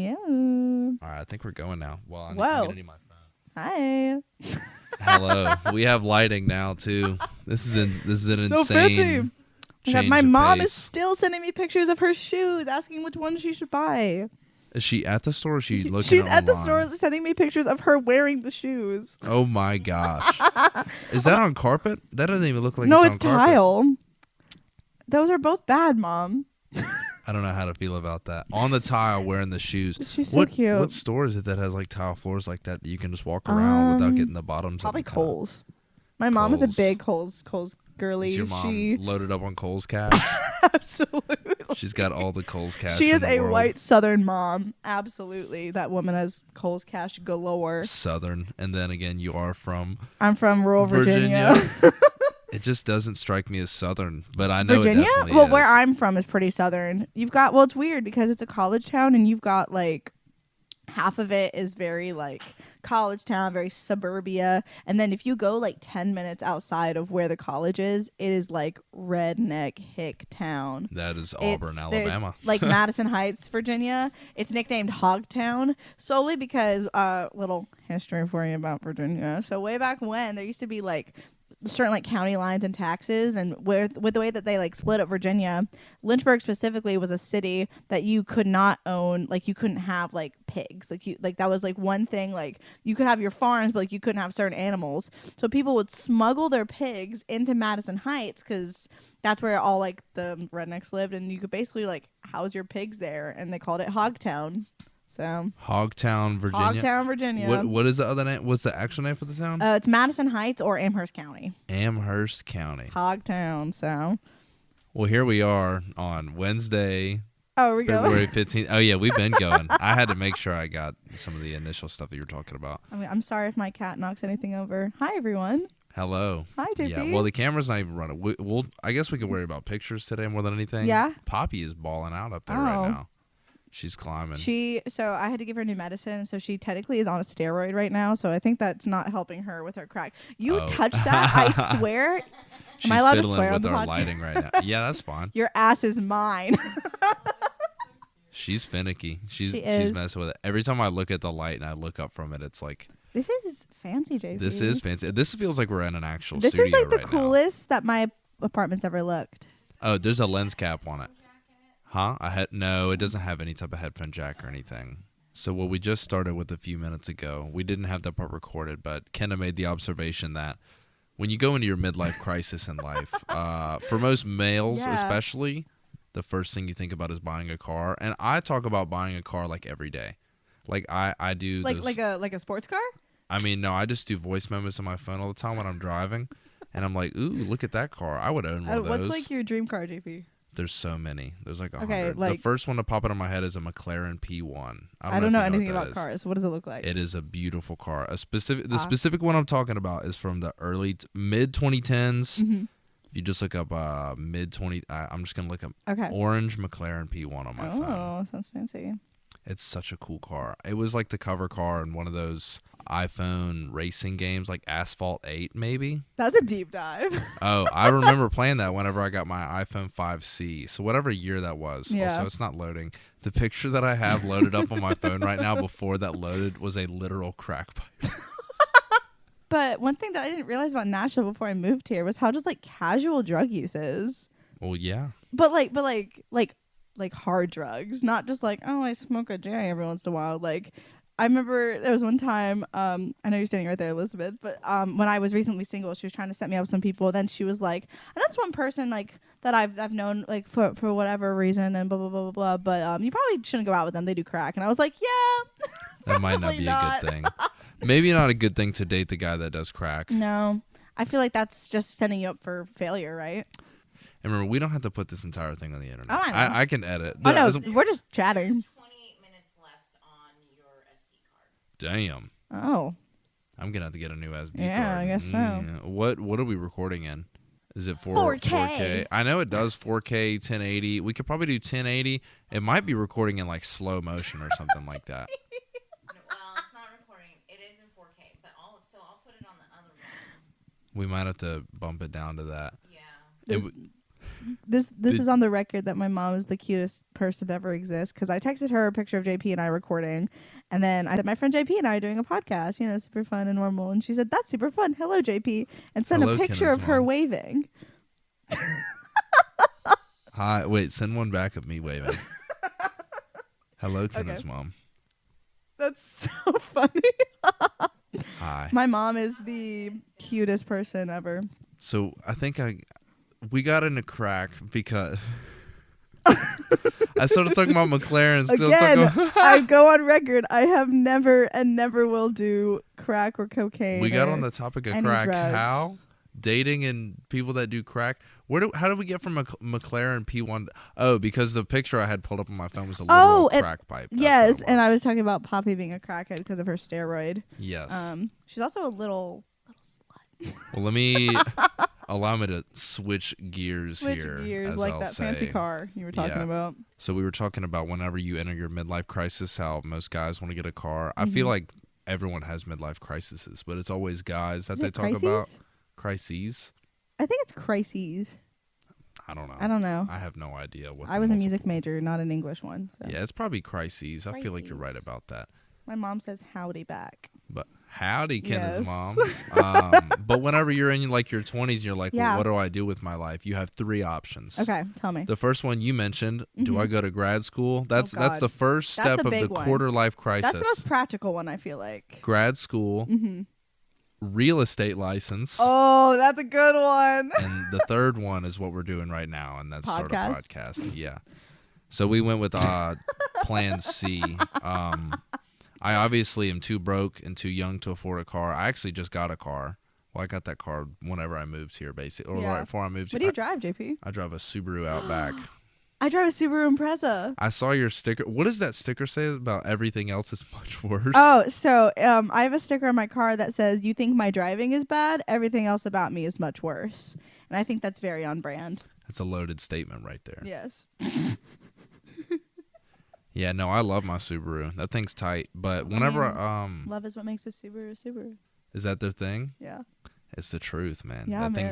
Yeah. All right, I think we're going now. Well, I'm going to need my phone. Hi. Hello. We have lighting now too. This is an So insane fancy. change My of mom pace. is still sending me pictures of her shoes, asking which ones she should buy. Is she at the store? Or is she looking She's at the online? store sending me pictures of her wearing the shoes. Oh my gosh. Is that on carpet? That doesn't even look like No, it's on carpet. tile. Those are both bad, Mom. I don't know how to feel about that. On the tile wearing the shoes. She's so cute. What store is it that has like tile floors like that you can just walk around without getting the bottoms? Probably of the tile? Kohl's. My mom is a Kohl's. big Kohl's girly. Is your mom loaded up on Kohl's cash? Absolutely. She's got all the Kohl's cash. She in is the a world. white Southern mom. Absolutely. That woman has Kohl's cash galore. Southern, and then again, you are from. I'm from rural Virginia. It just doesn't strike me as Southern, but I know Virginia? it definitely Well, is. where I'm from is pretty Southern. It's weird because it's a college town and you've got like half of it is very like college town, very suburbia. And then if you go like 10 minutes outside of where the college is, it is like redneck hick town. That is Auburn, Alabama. Like Madison Heights, Virginia. It's nicknamed Hogtown solely because little history for you about Virginia. So way back when there used to be like certain like county lines and taxes, and with the way that they like split up Virginia, Lynchburg specifically was a city that you could not own, like you couldn't have like pigs, like that was like one thing, like you could have your farms but like you couldn't have certain animals, so people would smuggle their pigs into Madison Heights because that's where all like the rednecks lived, and you could basically like house your pigs there, and they called it Hogtown. So Hogtown, Virginia. Hogtown, Virginia. What is the other name? What's the actual name for the town? It's Madison Heights or Amherst County. Amherst County. Hogtown. So. Well, here we are on Wednesday, Oh, we go. February 15th. Oh yeah, we've been going. I had to make sure I got some of the initial stuff that you were talking about. I mean, I'm sorry if my cat knocks anything over. Hi, everyone. Hello. Hi, JP. Yeah. Well, the camera's not even running. I guess we could worry about pictures today more than anything. Yeah. Poppy is balling out up there right now. She's climbing. So I had to give her new medicine, so she technically is on a steroid right now, so I think that's not helping her with her crack. You touched that, I swear. She's Am I allowed to fiddling swear with on the our podcast? lighting right now. Yeah, that's fine. Your ass is mine. She's finicky. She's is. messing with it. Every time I look at the light and I look up from it, it's like This is fancy, JP. this is fancy. This feels like we're in an actual This studio is like the right now. coolest that my apartment's ever looked. Oh, there's a lens cap on it. Huh? No, it doesn't have any type of headphone jack or anything. So what we just started with a few minutes ago, we didn't have that part recorded, but Kenna made the observation that when you go into your midlife crisis in life, for most males especially, the first thing you think about is buying a car. And I talk about buying a car like every day. Like I do Like a sports car? I mean, no, I just do voice memos on my phone all the time when I'm driving. And I'm like, ooh, look at that car. I would own one of those. What's like your dream car, JP? There's so many. There's like 100. Okay, like, the first one to pop into my head is a McLaren P1. I don't know if you anything what that about is. cars. What does it look like? It is a beautiful car. The specific one I'm talking about is from the mid 2010s. Mm-hmm. If you just look up mid 20, I'm just gonna look up orange McLaren P1 on my phone. Oh, sounds fancy. It's such a cool car. It was like the cover car in one of those iPhone racing games, like Asphalt 8, maybe. That's a deep dive. Oh, I remember playing that whenever I got my iPhone 5C. So whatever year that was. Yeah. Also, it's not loading. The picture that I have loaded up on my phone right now before that loaded was a literal crack pipe. But one thing that I didn't realize about Nashville before I moved here was how just like casual drug use is. Well, yeah. But like hard drugs, not just like, oh, I smoke a J every once in a while. Like, I remember there was one time, I know you're standing right there, Elizabeth, but when I was recently single, she was trying to set me up with some people. Then she was like, and that's one person like that I've known like for whatever reason and blah blah blah blah blah. But you probably shouldn't go out with them. They do crack. And I was like, yeah, That might not be a good thing. Maybe not a good thing to date the guy that does crack. No, I feel like that's just setting you up for failure, right? And remember, we don't have to put this entire thing on the internet. Oh, I know. I can edit. Oh, no, we're just chatting. 28 minutes left on your SD card. Damn. Oh. I'm going to have to get a new SD card. Yeah, I guess so. Yeah. What are we recording in? Is it 4K? 4K? I know it does 4K, 1080. We could probably do 1080. It might be recording in like slow motion or something like that. Well, it's not recording. It is in 4K, but I'll put it on the other one. We might have to bump it down to that. Yeah. this is on the record that my mom is the cutest person to ever exist, because I texted her a picture of JP and I recording, and then I said, my friend JP and I are doing a podcast, super fun and normal, and she said, that's super fun, hello JP, and sent Hello, a picture Kenna's of her mom. waving. Hi. Wait, send one back of me waving. Hello, Kenna's mom. That's so funny. Hi. My mom is the cutest person ever. So I think we got into crack because I started talking about McLarens. Again, I go on record. I have never and never will do crack or cocaine. We got on the topic of any crack. drugs. How? Dating and people that do crack. How did we get from a McLaren P1? Oh, because the picture I had pulled up on my phone was a literal crack pipe. That's yes, what it and I was was talking about Poppy being a crackhead because of her steroid. Yes. She's also a little slut. Well, allow me to switch gears here. As like I'll that say. fancy car you were talking about. So we were talking about whenever you enter your midlife crisis, how most guys want to get a car. I feel like everyone has midlife crises, but it's always guys that Is they it talk crises? about. Crises. I think it's crises. I don't know. I don't know. I have no idea what. I was a music major, not an English one. So. Yeah, it's probably crises. I feel like you're right about that. My mom says howdy back. But howdy, Kenna's Yes. mom. But whenever you're in like your 20s, you're like, Yeah. well, what do I do with my life? You have three options. Okay, tell me. The first one you mentioned, do I go to grad school? That's God. the first That's step the of the big one. quarter life crisis. That's the most practical one, I feel like. Grad school, real estate license. Oh, that's a good one. And the third one is what we're doing right now, and that's start a podcast. Yeah. So we went with plan C. I obviously am too broke and too young to afford a car. I actually just got a car. Well, I got that car whenever I moved here, basically, or right before I moved What here. do you drive, JP? I drive a Subaru Outback. I drive a Subaru Impreza. I saw your sticker. What does that sticker say about everything else is much worse? Oh, so I have a sticker on my car that says, "You think my driving is bad? Everything else about me is much worse." And I think that's very on brand. That's a loaded statement right there. Yes. Yeah, no, I love my Subaru. That thing's tight. But whenever Love is what makes a Subaru a Subaru. is that their thing? Yeah. It's the truth, man. Yeah, that man. thing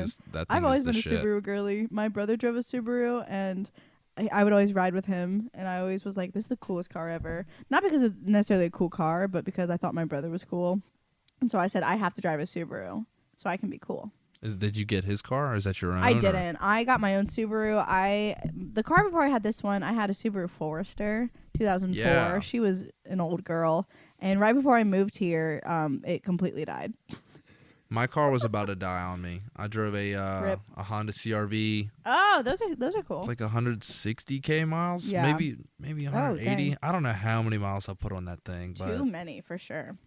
I've is always the been a shit. Subaru girly. My brother drove a Subaru, and I would always ride with him, and I always was like, this is the coolest car ever. Not because it was necessarily a cool car, but because I thought my brother was cool. And so I said, I have to drive a Subaru so I can be cool. Did you get his car, or is that your own? I didn't. I got my own Subaru. The car before I had this one, I had a Subaru Forester, 2004. Yeah. She was an old girl. And right before I moved here, it completely died. My car was about to die on me. I drove a Honda CR-V. Oh, those are cool. It's like 160K miles, Yeah. maybe 180. dang. I don't know how many miles I put on that thing, but Too many for sure.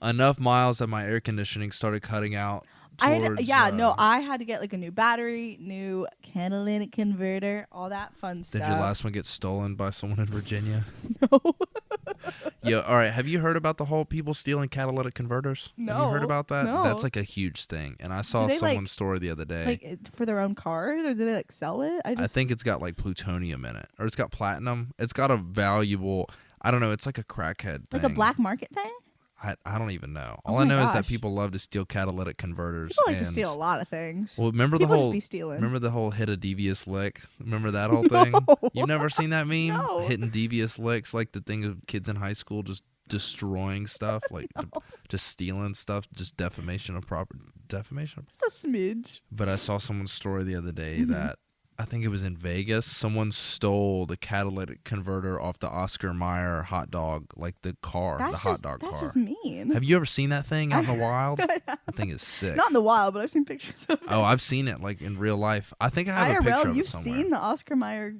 enough miles that my air conditioning started cutting out. Towards, I had to get like a new battery, new catalytic converter, all that fun stuff. Did your last one get stolen by someone in Virginia? No. Yeah, all right. Have you heard about the whole people stealing catalytic converters? Have you heard No, about that? no. That's like a huge thing. And I saw Do they, someone's story the other day. Like for their own cars, or do they like sell it? I think it's got like plutonium in it, or it's got platinum. It's got a valuable, I don't know, it's like a crackhead thing. like a black market thing. I don't even know. Oh All I my know is that gosh. people love to steal catalytic converters. People like to and- steal a lot of things. Well, remember People the just whole be stealing. remember the whole hit a devious lick? Remember that whole thing? You've never seen that meme? No. Hitting devious licks, like the thing of kids in high school just destroying stuff, like just stealing stuff, just defamation of property. Defamation. Just a smidge. But I saw someone's story the other day Mm-hmm. that I think it was in Vegas. Someone stole the catalytic converter off the Oscar Mayer hot dog, like the car, the hot dog that's car. just mean. Have you ever seen that thing out in the wild? That thing is sick. Not in the wild, but I've seen pictures of it. Oh, I've seen it like in real life. I think I have a picture IRL, of you've it somewhere. seen the Oscar Mayer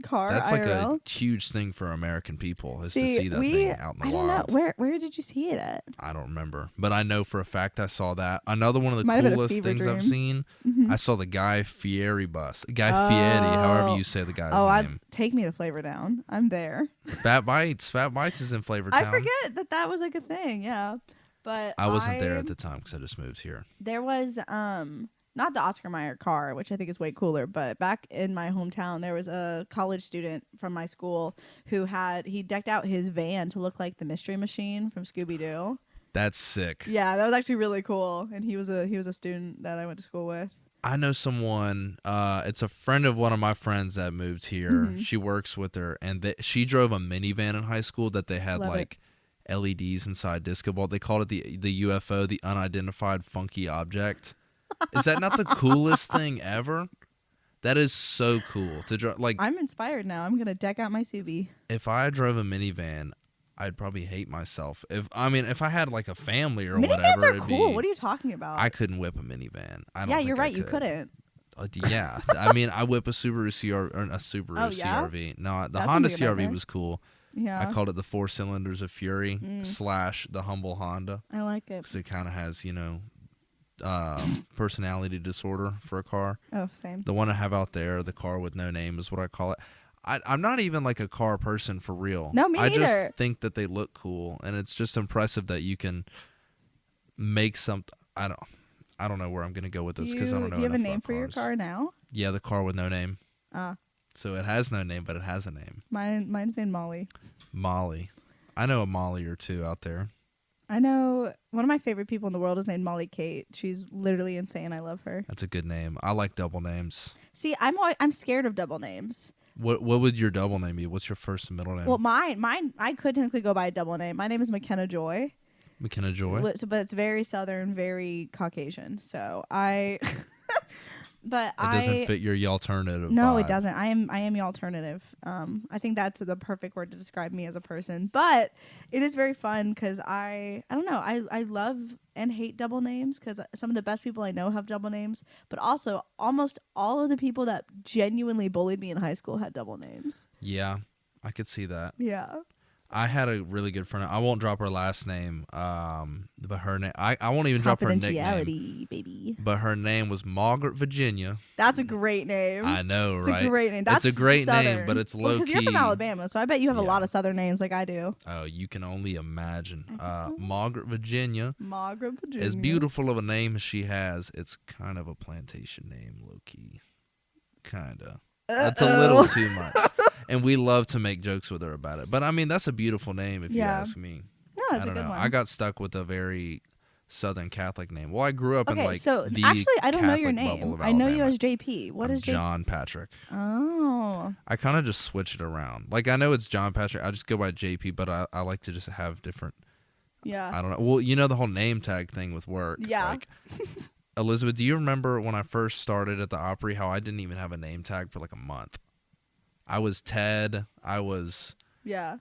car. That's like IRL? a huge thing for American people is to See, see that thing out in the I don't wild. know where did you see it at? I don't remember, but I know for a fact I saw that. Another one of the Might have been a coolest fever things I've dream. seen. I saw the Guy Fieri bus. Guy Fieri, however you say the guy's name. Take me to Flavor Down. I'm there. Fat Bites. Fat Bites is in Flavor Town. I forget that was like a thing. Yeah, but I wasn't there at the time because I just moved here. There was not the Oscar Mayer car, which I think is way cooler, but back in my hometown there was a college student from my school who he decked out his van to look like the Mystery Machine from Scooby-Doo. That's sick. Yeah, that was actually really cool, and he was a student that I went to school with. I know someone. It's a friend of one of my friends that moved here. Mm-hmm. She works with her, and she drove a minivan in high school that they had Love like LEDs inside disco ball. They called it the UFO, the unidentified funky object. Is that not the coolest thing ever? That is so cool to drive. Like, I'm inspired now. I'm gonna deck out my Subi. if I drove a minivan, I'd probably hate myself. If I had like a family or Minivans whatever, are cool. What are you talking about? I couldn't whip a minivan. I don't. Yeah, think you're I right. You could. couldn't. Yeah, I mean, I whip a Subaru CR or a Subaru Oh, yeah? CRV. No, the That Honda sounds like a CRV nightmare. was cool. Yeah, I called it the 4 Cylinders of Fury / Mm. the humble Honda I like it. because it kind of has personality disorder for a car. Oh, same. The one I have out there, the car with no name, is what I call it. I'm not even like a car person for real. No, me I neither. just think that they look cool, and it's just impressive that you can make something. I don't know where I'm gonna go with this because I don't know. Do you have a enough name about for your cars. car now? Yeah, the car with no name. Ah, So it has no name, but it has a name. mine's named Molly. Molly. I know a Molly or two out there. I know one of my favorite people in the world is named Molly Kate. She's literally insane. I love her. That's a good name. I like double names. See, I'm scared of double names. What would your double name be? What's your first and middle name? Well, mine, I could technically go by a double name. My name is McKenna Joy. McKenna Joy. But it's very Southern, very Caucasian. So but It doesn't fit your alternative. No, it vibe. doesn't. I am the alternative. I think that's the perfect word to describe me as a person. But it is very fun because I don't know. I love and hate double names because some of the best people I know have double names. But also, almost all of the people that genuinely bullied me in high school had double names. Yeah, I could see that. Yeah. I had a really good friend. I won't drop her last name, but her name. I won't even drop her nickname. Confidentiality, baby. But her name was Margaret Virginia. That's a great name. I know, It's right? a great name. That's it's a great name, Southern. but it's low Because key. you're from Alabama, so I bet you have a Yeah. lot of Southern names like I do. Oh, you can only imagine. Margaret Virginia. Margaret Virginia. As beautiful of a name as she has, it's kind of a plantation name, low key. Kinda. That's a little too much. And we love to make jokes with her about it. But I mean, that's a beautiful name if you Yeah. ask me. No, I it's a don't good know. one. I got stuck with a very Southern Catholic name. Well, I grew up in Okay, like so the actually, I don't know your Catholic bubble name. of I know you Alabama. as JP. What I'm is JP? John Patrick. Oh, I kind of just switch it around. Like I know it's John Patrick. I just go by JP, but I like to just have different. yeah. I don't know. Well, you know the whole name tag thing with work. Yeah. Like, Elizabeth, do you remember when I first started at the Opry how I didn't even have a name tag for like a month? I was Ted. I was. Yeah.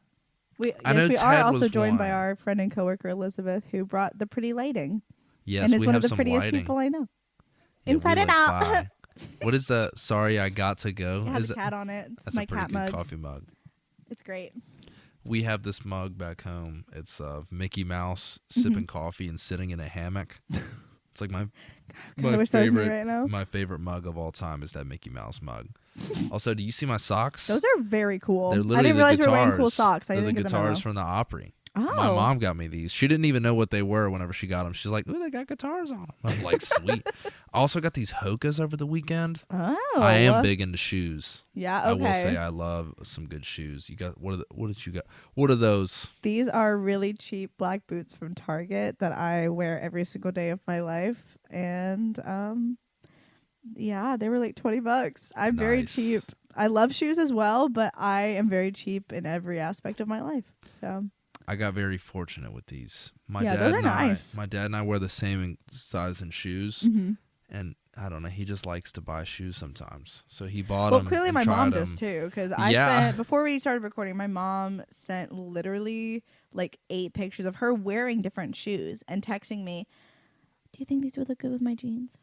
I know We Ted are also was joined by one. our friend and coworker Elizabeth, who brought the pretty lighting. Yes, and is we one have of the some prettiest lighting. people I know. Yeah, we Inside and like out. buy. What is the Sorry I Got to Go? It has Is a cat on it. It's That's my a pretty cat good mug. coffee mug. It's great. We have this mug back home. It's of Mickey Mouse Mm-hmm. sipping coffee and sitting in a hammock. It's like I wish that was me right now. my favorite mug of all time is that Mickey Mouse mug. Also, do you see my socks? Those are very cool. They're I literally didn't realize the you were guitars. wearing cool socks. I They're the didn't get the memo. guitars from the Opry. Oh. My mom got me these. She didn't even know what they were whenever she got them. She's like, "Ooh, they got guitars on them." I'm like, "Sweet." I also got these Hokas over the weekend. Oh. I am big into shoes. Yeah. I Okay. will say I love some good shoes. You got what did you got? What are those? These are really cheap black boots from Target that I wear every single day of my life. And yeah, they were like $20. I'm very Nice. cheap. I love shoes as well, but I am very cheap in every aspect of my life. So I got very fortunate with these. Yeah, those are nice. My dad and I wear the same size in shoes, mhm. and I don't know. He just likes to buy shoes sometimes, so he bought Well, them. clearly and my tried mom them. does too, because Yeah. before we started recording, my mom sent literally like 8 pictures of her wearing different shoes and texting me, "Do you think these would look good with my jeans?"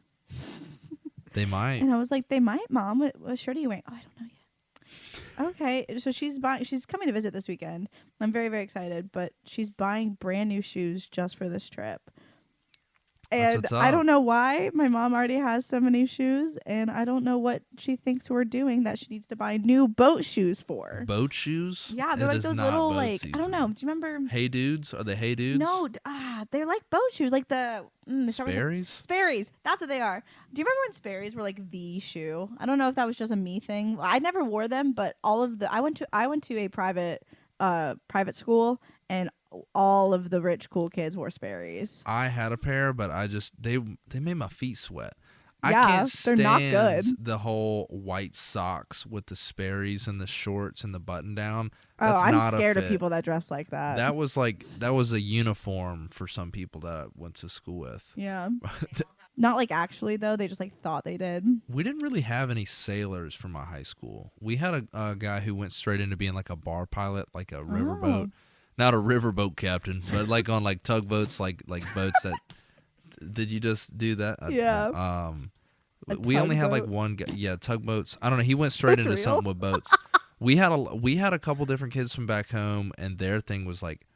They might. And I was like, "They might, Mom. What shirt are you wearing?" "Oh, I don't know yet." Okay, so she's coming to visit this weekend. I'm very, very excited, but she's buying brand new shoes just for this trip. That's And what's I up. don't know why my mom already has so many shoes, and I don't know what she thinks we're doing that she needs to buy new boat shoes for. Boat shoes? Yeah, they're It like is those not little boat like I don't know. season. Do you remember? Hey dudes? Are they hey dudes? No, they're like boat shoes, like the they start with the- Sperry's? Sperry's. That's what they are. Do you remember when Sperry's were like the shoe? I don't know if that was just a me thing. I never wore them, but all of the I went to a private school, and all of the rich cool kids wore Sperry's. I had a pair, but I just they made my feet sweat. I Yeah, can't they're stand not good. the whole white socks with the Sperry's and the shorts and the button down. Oh, That's I'm not scared a of fit. people that dress like that. That was a uniform for some people that I went to school with. Yeah. Not like actually though. They just like thought they did. We didn't really have any sailors from my high school. We had a guy who went straight into being like a bar pilot, like a riverboat. Not a riverboat captain, but like on like tugboats, like boats that. Did you just do that? Yeah. We only had like tugboat? one guy. Yeah, tugboats. I don't know. He went straight That's into real? something with boats. We had a couple different kids from back home, and their thing was like,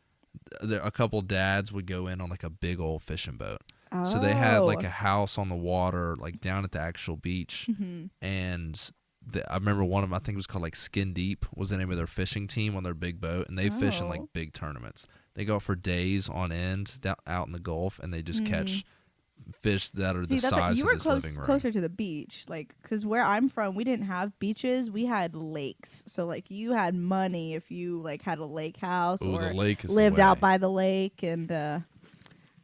a couple dads would go in on like a big old fishing boat. Oh. So they had like a house on the water, like down at the actual beach, Mhm. and I remember one of them. I think it was called like Skin Deep was the name of their fishing team on their big boat, and they fish in like Oh. big tournaments. They go out for days on end out in the Gulf, and they just catch fish that are See, the that's like, size you of were this close, living room. closer to the beach, like because where I'm from, we didn't have beaches. We had lakes, so like you had money if you like had a lake house Ooh, or the lake is the lived way. out by the lake, and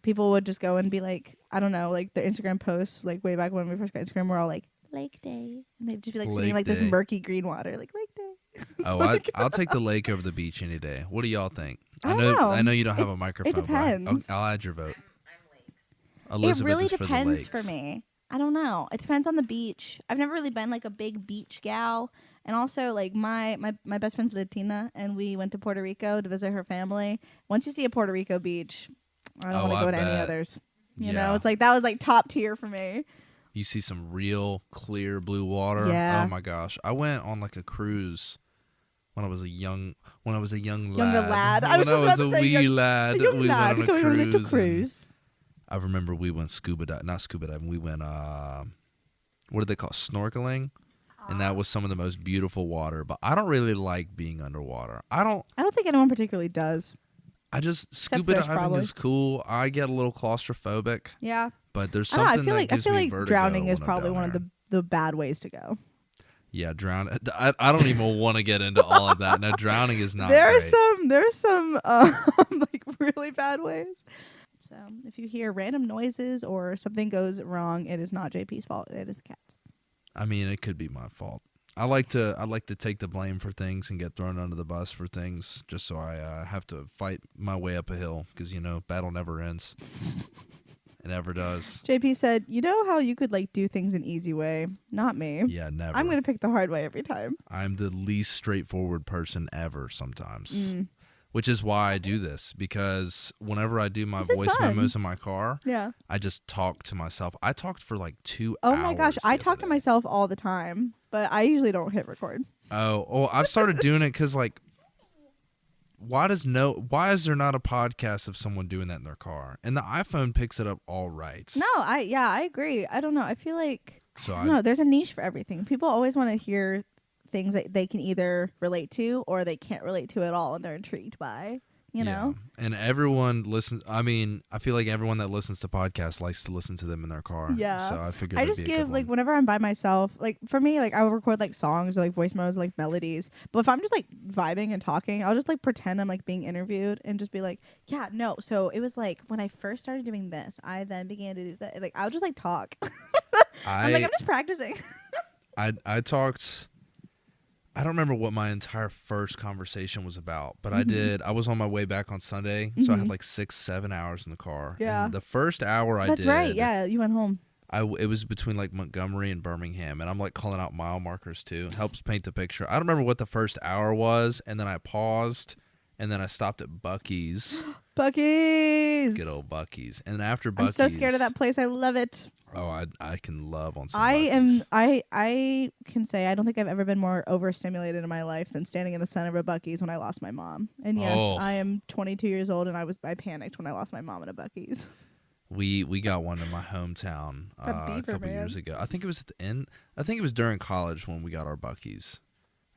people would just go and be like, I don't know, like the Instagram posts, like way back when we first got Instagram, were all like Lake Day, and they'd just be like Lake seeing like this day. murky green water, like Lake Day. Oh, I'll take the lake over the beach any day. What do y'all think? I don't know. I know you don't have a microphone. but depends. I'll add your vote. I'm lakes. Elizabeth It really is for the depends lakes. for me. I don't know. It depends on the beach. I've never really been like a big beach gal. And also, like my best friend's Latina, and we went to Puerto Rico to visit her family. Once you see a Puerto Rico beach, I don't want to go to any bet. others. You Yeah. know, it's like that was like top tier for me. You see some real clear blue water. Yeah. Oh my gosh. I went on like a cruise when I was a young lad. Younger lad. I was When just I was about a to say wee young- lad, Young we lad, went on going a on a cruise. little and cruise. I remember we went not scuba diving. We went what do they call it? Snorkeling. And that was some of the most beautiful water. But I don't really like being underwater. I don't think anyone particularly does. I just scuba fish, diving probably. is cool. I get a little claustrophobic, Yeah. but there's I don't know, something that I gives feel me like vertigo drowning is when I'm probably down one of there. the bad ways to go. Yeah, drown. I don't even want to get into all of that. No, drowning is not There are great. some like really bad ways. So if you hear random noises or something goes wrong, it is not JP's fault. It is the cat's. I mean, it could be my fault. I like to take the blame for things and get thrown under the bus for things, just so I have to fight my way up a hill because battle never ends. It never does. JP said, "You know how you could like do things an easy way? Not me. Yeah, never. I'm gonna pick the hard way every time." I'm the least straightforward person ever sometimes. Mm. Which is why I do this, because whenever I do my This is voice fun. memos in my car, Yeah. I just talk to myself. I talked for like 2 Oh hours. my gosh, the I other talk to day. myself all the time, but I usually don't hit record. Oh, I've started doing it because like, why is there not a podcast of someone doing that in their car? And the iPhone picks it up all right. No, I agree. I don't know. I feel like So I don't know. There's a niche for everything. People always want to hear things that they can either relate to or they can't relate to at all, and they're intrigued by. You know. Yeah. And everyone listens. I mean, I feel like everyone that listens to podcasts likes to listen to them in their car. Yeah. So I figured I it'd just be a give good like one. whenever I'm by myself, like for me, like I will record like songs or like voice memos, like melodies. But if I'm just like vibing and talking, I'll just like pretend I'm like being interviewed and just be like, yeah, no. So it was like when I first started doing this, I then began to do that. Like I'll just like talk. I'm just practicing. I talked. I don't remember what my entire first conversation was about, but Mm-hmm. I was on my way back on Sunday, so I had like 6-7 hours in the car. Yeah. And the first hour I That's did. right. Yeah, you went home. It was between like Montgomery and Birmingham, and I'm like calling out mile markers too. Helps paint the picture. I don't remember what the first hour was, and then I paused, and then I stopped at Buc-ee's. Buc-ee's. Good old Buc-ee's. And after I'm Buc-ee's, so scared of that place. I love it. Oh, I can love on some. I Buc-ee's. am. I can say I don't think I've ever been more overstimulated in my life than standing in the center of a Buc-ee's when I lost my mom. And yes, Oh. I am 22 years old, and I panicked when I lost my mom at a Buc-ee's. We got one in my hometown That a beaver, couple man. years ago. I think it was at the end. I think it was during college when we got our Buc-ee's.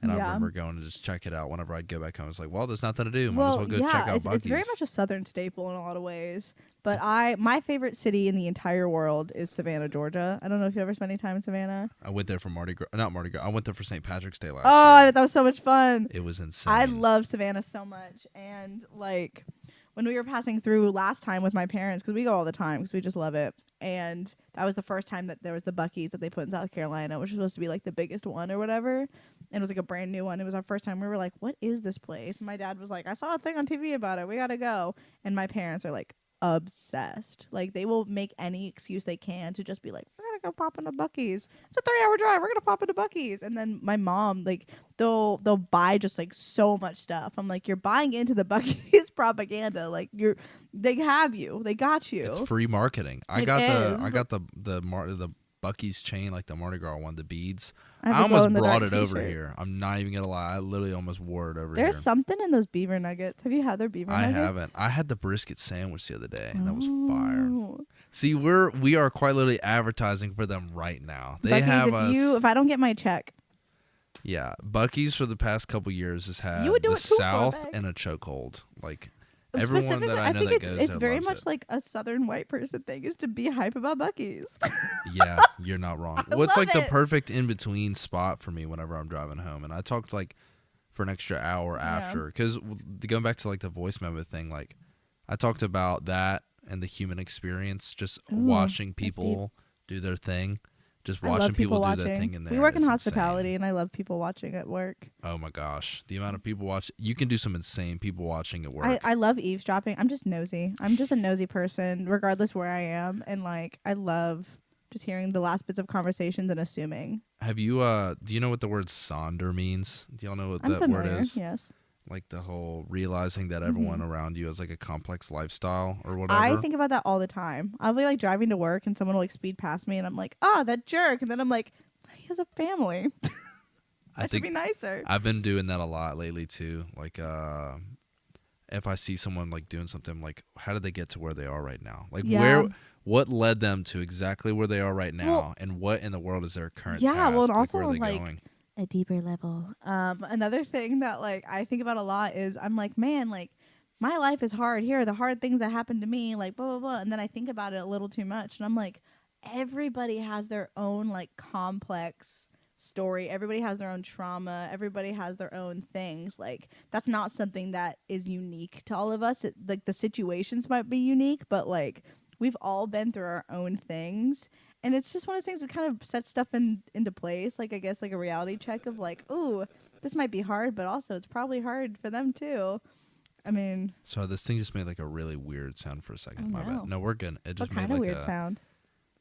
And I Yeah. remember going to just check it out whenever I'd go back home. I was like, well, there's nothing to do. Might as well go check out Buc-ee's. it's very much a southern staple in a lot of ways. But my favorite city in the entire world is Savannah, Georgia. I don't know if you ever spent any time in Savannah. I went there for Mardi Gras. Not Mardi Gras. I went there for St. Patrick's Day last Oh, I year. bet that was so much fun. It was insane. I love Savannah so much. And like when we were passing through last time with my parents, because we go all the time because we just love it. And that was the first time that there was the Buc-ee's that they put in South Carolina, which was supposed to be like the biggest one or whatever. And it was like a brand new one. It was our first time. We were like, what is this place? And my dad was like, I saw a thing on TV about it. We got to go. And my parents are like obsessed. Like they will make any excuse they can to just be like, we're going to go pop into Buc-ee's. It's a 3-hour drive. We're going to pop into Buc-ee's. And then my mom, like, they'll buy just like so much stuff. I'm like, you're buying into the Buc-ee's propaganda. Like they have you. They got you. It's free marketing. I got the Buc-ee's chain, like the Mardi Gras one, the beads. I almost brought it over here. I'm not even gonna lie. I literally almost wore it over here. There's something in those beaver nuggets. Have you had their beaver nuggets? I haven't. I had the brisket sandwich the other day, and that was fire. See, we are quite literally advertising for them right now. They Buc-ee's, have us. If I don't get my check. Yeah, Buc-ee's for the past couple years has had You would do the it too, South Bag. and a chokehold. Like everyone that I know think that it's, goes it's there very loves much it. like a Southern white person thing is to be hype about Buc-ee's. Yeah, you're not wrong. I Well, it's love like the it. perfect in between spot for me whenever I'm driving home, and I talked like for an extra hour after because going back to like the voice memo thing, like I talked about that and the human experience, just watching people do their thing. Just I love watching people do watching. their thing in there. We work in is hospitality, insane. and I love people watching at work. Oh my gosh, the amount of people watch. You can do some insane people watching at work. I love eavesdropping. I'm just nosy. I'm just a nosy person, regardless where I am, and like I love just hearing the last bits of conversations and assuming. Have you do you know what the word sonder means? Do y'all know what I'm that familiar. word is? Yes. Like the whole realizing that everyone around you has like a complex lifestyle or whatever. I think about that all the time. I'll be like driving to work and someone will like speed past me and I'm like, oh, that jerk. And then I'm like, he has a family. I should think be nicer. I've been doing that a lot lately too. Like if I see someone like doing something, like how did they get to where they are right now? Like what led them to exactly where they are right now, and what in the world is their current task? Well, and also where are they like going? a deeper level. Another thing that like I think about a lot is I'm like, man, like my life is hard. Here are the hard things that happened to me, like blah blah blah. And then I think about it a little too much, and I'm like, everybody has their own like complex story. Everybody has their own trauma. Everybody has their own things. Like that's not something that is unique to all of us. Like the situations might be unique, but like we've all been through our own things. And it's just one of those things that kind of sets stuff into place. Like, I guess, like a reality check of like, ooh, this might be hard, but also it's probably hard for them too. I mean. So this thing just made like a really weird sound for a second. My bad. No, we're good. It just what kind made of like weird sound?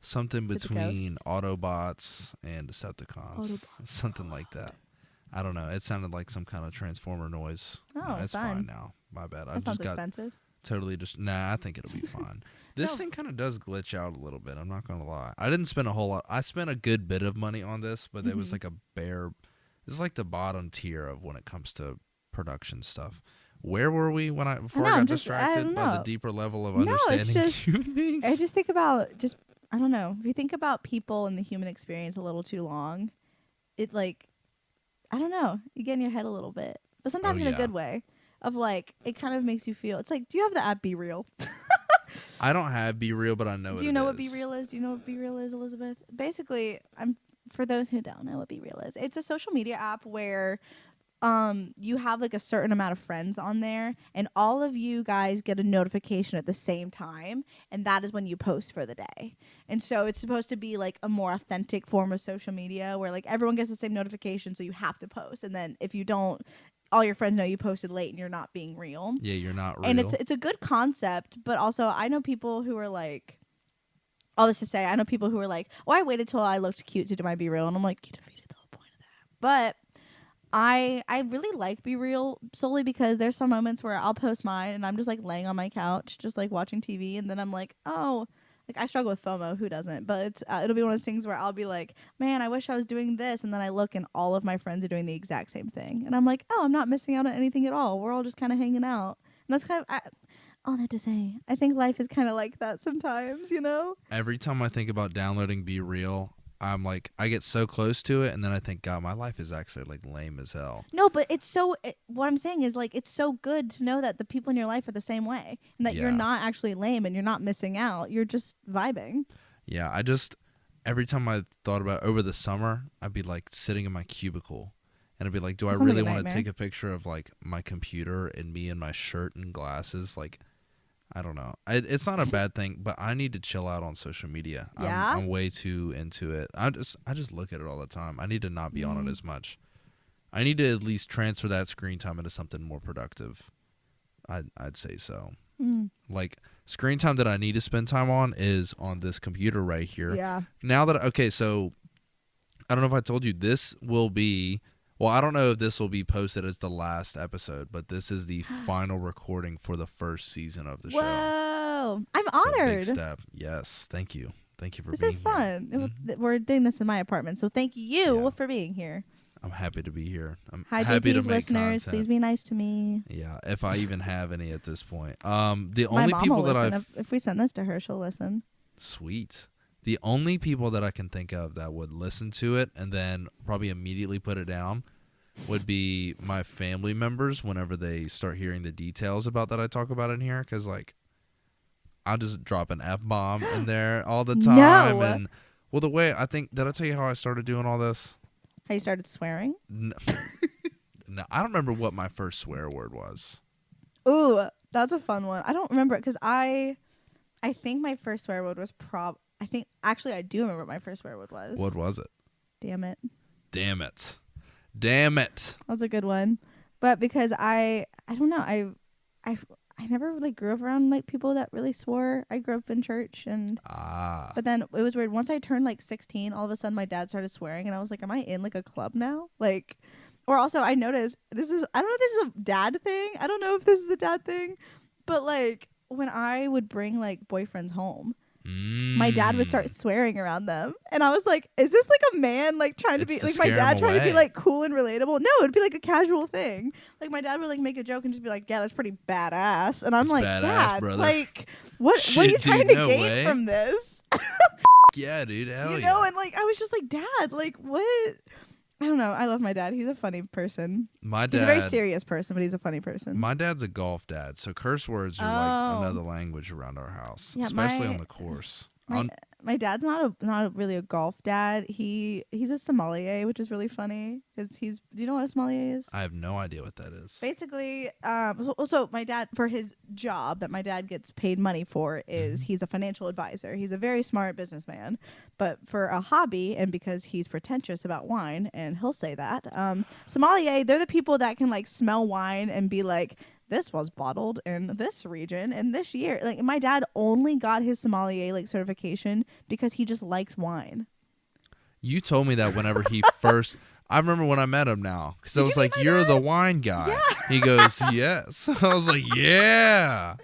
Something between Autobots and Decepticons. Something like that. I don't know. It sounded like some kind of Transformer noise. Oh, no, it's fine. fine now. My bad. I That sounds just got expensive. totally just. Nah, I think it'll be fine. This thing kind of does glitch out a little bit. I'm not gonna lie. I didn't spend a whole lot. I spent a good bit of money on this, but it was like a bare. It's like the bottom tier of when it comes to production stuff. Where were we when I got distracted by the deeper level of understanding human beings? I just think about I don't know. If you think about people and the human experience a little too long, it like I don't know. You get in your head a little bit, but sometimes in a good way. Of like it kind of makes you feel. It's like, do you have the app Be Real? I don't have Be Real, but I know. Do you know what Be Real is? Do you know what Be Real is, Elizabeth? Basically, for those who don't know what Be Real is, it's a social media app where you have like a certain amount of friends on there, and all of you guys get a notification at the same time, and that is when you post for the day. And so it's supposed to be like a more authentic form of social media where like everyone gets the same notification, so you have to post, and then if you don't, all your friends know you posted late and you're not being real. Yeah, you're not real. And it's a good concept, but also I know people who are like, all this to say, I know people who are like, oh, I waited till I looked cute to do my Be Real, and I'm like, you defeated the whole point of that. But I really like Be Real solely because there's some moments where I'll post mine and I'm just like laying on my couch, just like watching TV, and then I'm like, oh. Like I struggle with FOMO, who doesn't? But it's it'll be one of those things where I'll be like, man, I wish I was doing this, and then I look and all of my friends are doing the exact same thing, and I'm like, oh, I'm not missing out on anything at all. We're all just kind of hanging out, and that's kind of all that to say. I think life is kind of like that sometimes, you know. Every time I think about downloading Be Real, I'm like, I get so close to it, and then I think, God, my life is actually like lame as hell. No, but it's so. What I'm saying is like it's so good to know that the people in your life are the same way, and that you're not actually lame, and you're not missing out. You're just vibing. Yeah, every time I thought about it over the summer, I'd be like sitting in my cubicle, and I'd be like, do I really want to take a picture of like my computer and me in my shirt and glasses, like I don't know. It's not a bad thing, but I need to chill out on social media. Yeah? I'm way too into it. I just look at it all the time. I need to not be on it as much. I need to at least transfer that screen time into something more productive. I'd say so. Like, screen time that I need to spend time on is on this computer right here. Yeah. Now that so I don't know if I told you, this will be, well, I don't know if this will be posted as the last episode, but this is the final recording for the first season of the show. Whoa. I'm So, honored. big step. Yes. Thank you. Thank you for This being is here. fun. We're doing this in my apartment, so thank you Yeah. for being here. I'm happy to be here. I'm Hi, happy to JP's make listeners. content. Please be nice to me. Yeah, if I even have any at this point. The My only mom people will that listen. I've If we send this to her, she'll listen. Sweet. The only people that I can think of that would listen to it and then probably immediately put it down would be my family members whenever they start hearing the details about that I talk about in here, because like I'll just drop an F-bomb in there all the time. No. And well, the way I think, did I tell you how I started doing all this? How you started swearing? No, no, I don't remember what my first swear word was. Ooh, that's a fun one. I don't remember it because I think my first swear word was I do remember what my first swear word was. What was it? Damn it. Damn it. Damn it. That was a good one. But because I don't know, I never really grew up around like people that really swore. I grew up in church but then it was weird. Once I turned like 16, all of a sudden my dad started swearing and I was like, am I in like a club now? Like, or also I noticed I don't know if this is a dad thing. I don't know if this is a dad thing, but like when I would bring like boyfriends home, my dad would start swearing around them. And I was like, is this like a man like trying to be like my dad trying to be like cool and relatable? No, it'd be like a casual thing. Like my dad would like make a joke and just be like, yeah, that's pretty badass. And I'm It's like, badass, Dad, brother. like what Shit, are you trying to no gain way. from this? Yeah, dude. Hell You yeah. know, and like I was just like, Dad, like what? I don't know. I love my dad. He's a funny person. My dad. He's a very serious person, but he's a funny person. My dad's a golf dad, so curse words are like another language around our house, Yeah, especially on the course. My dad's not really a golf dad. He's a sommelier, which is really funny. Do you know what a sommelier is? I have no idea what that is. Basically, so my dad, for his job that my dad gets paid money for, is he's a financial advisor. He's a very smart businessman, but for a hobby and because he's pretentious about wine, and he'll say that, sommelier, they're the people that can like smell wine and be like, this was bottled in this region and this year. Like my dad only got his sommelier like certification because he just likes wine. You told me that whenever he first. I remember when I met him now, because I was like, "You're the wine guy." Yeah. He goes, "Yes." I was like, "Yeah."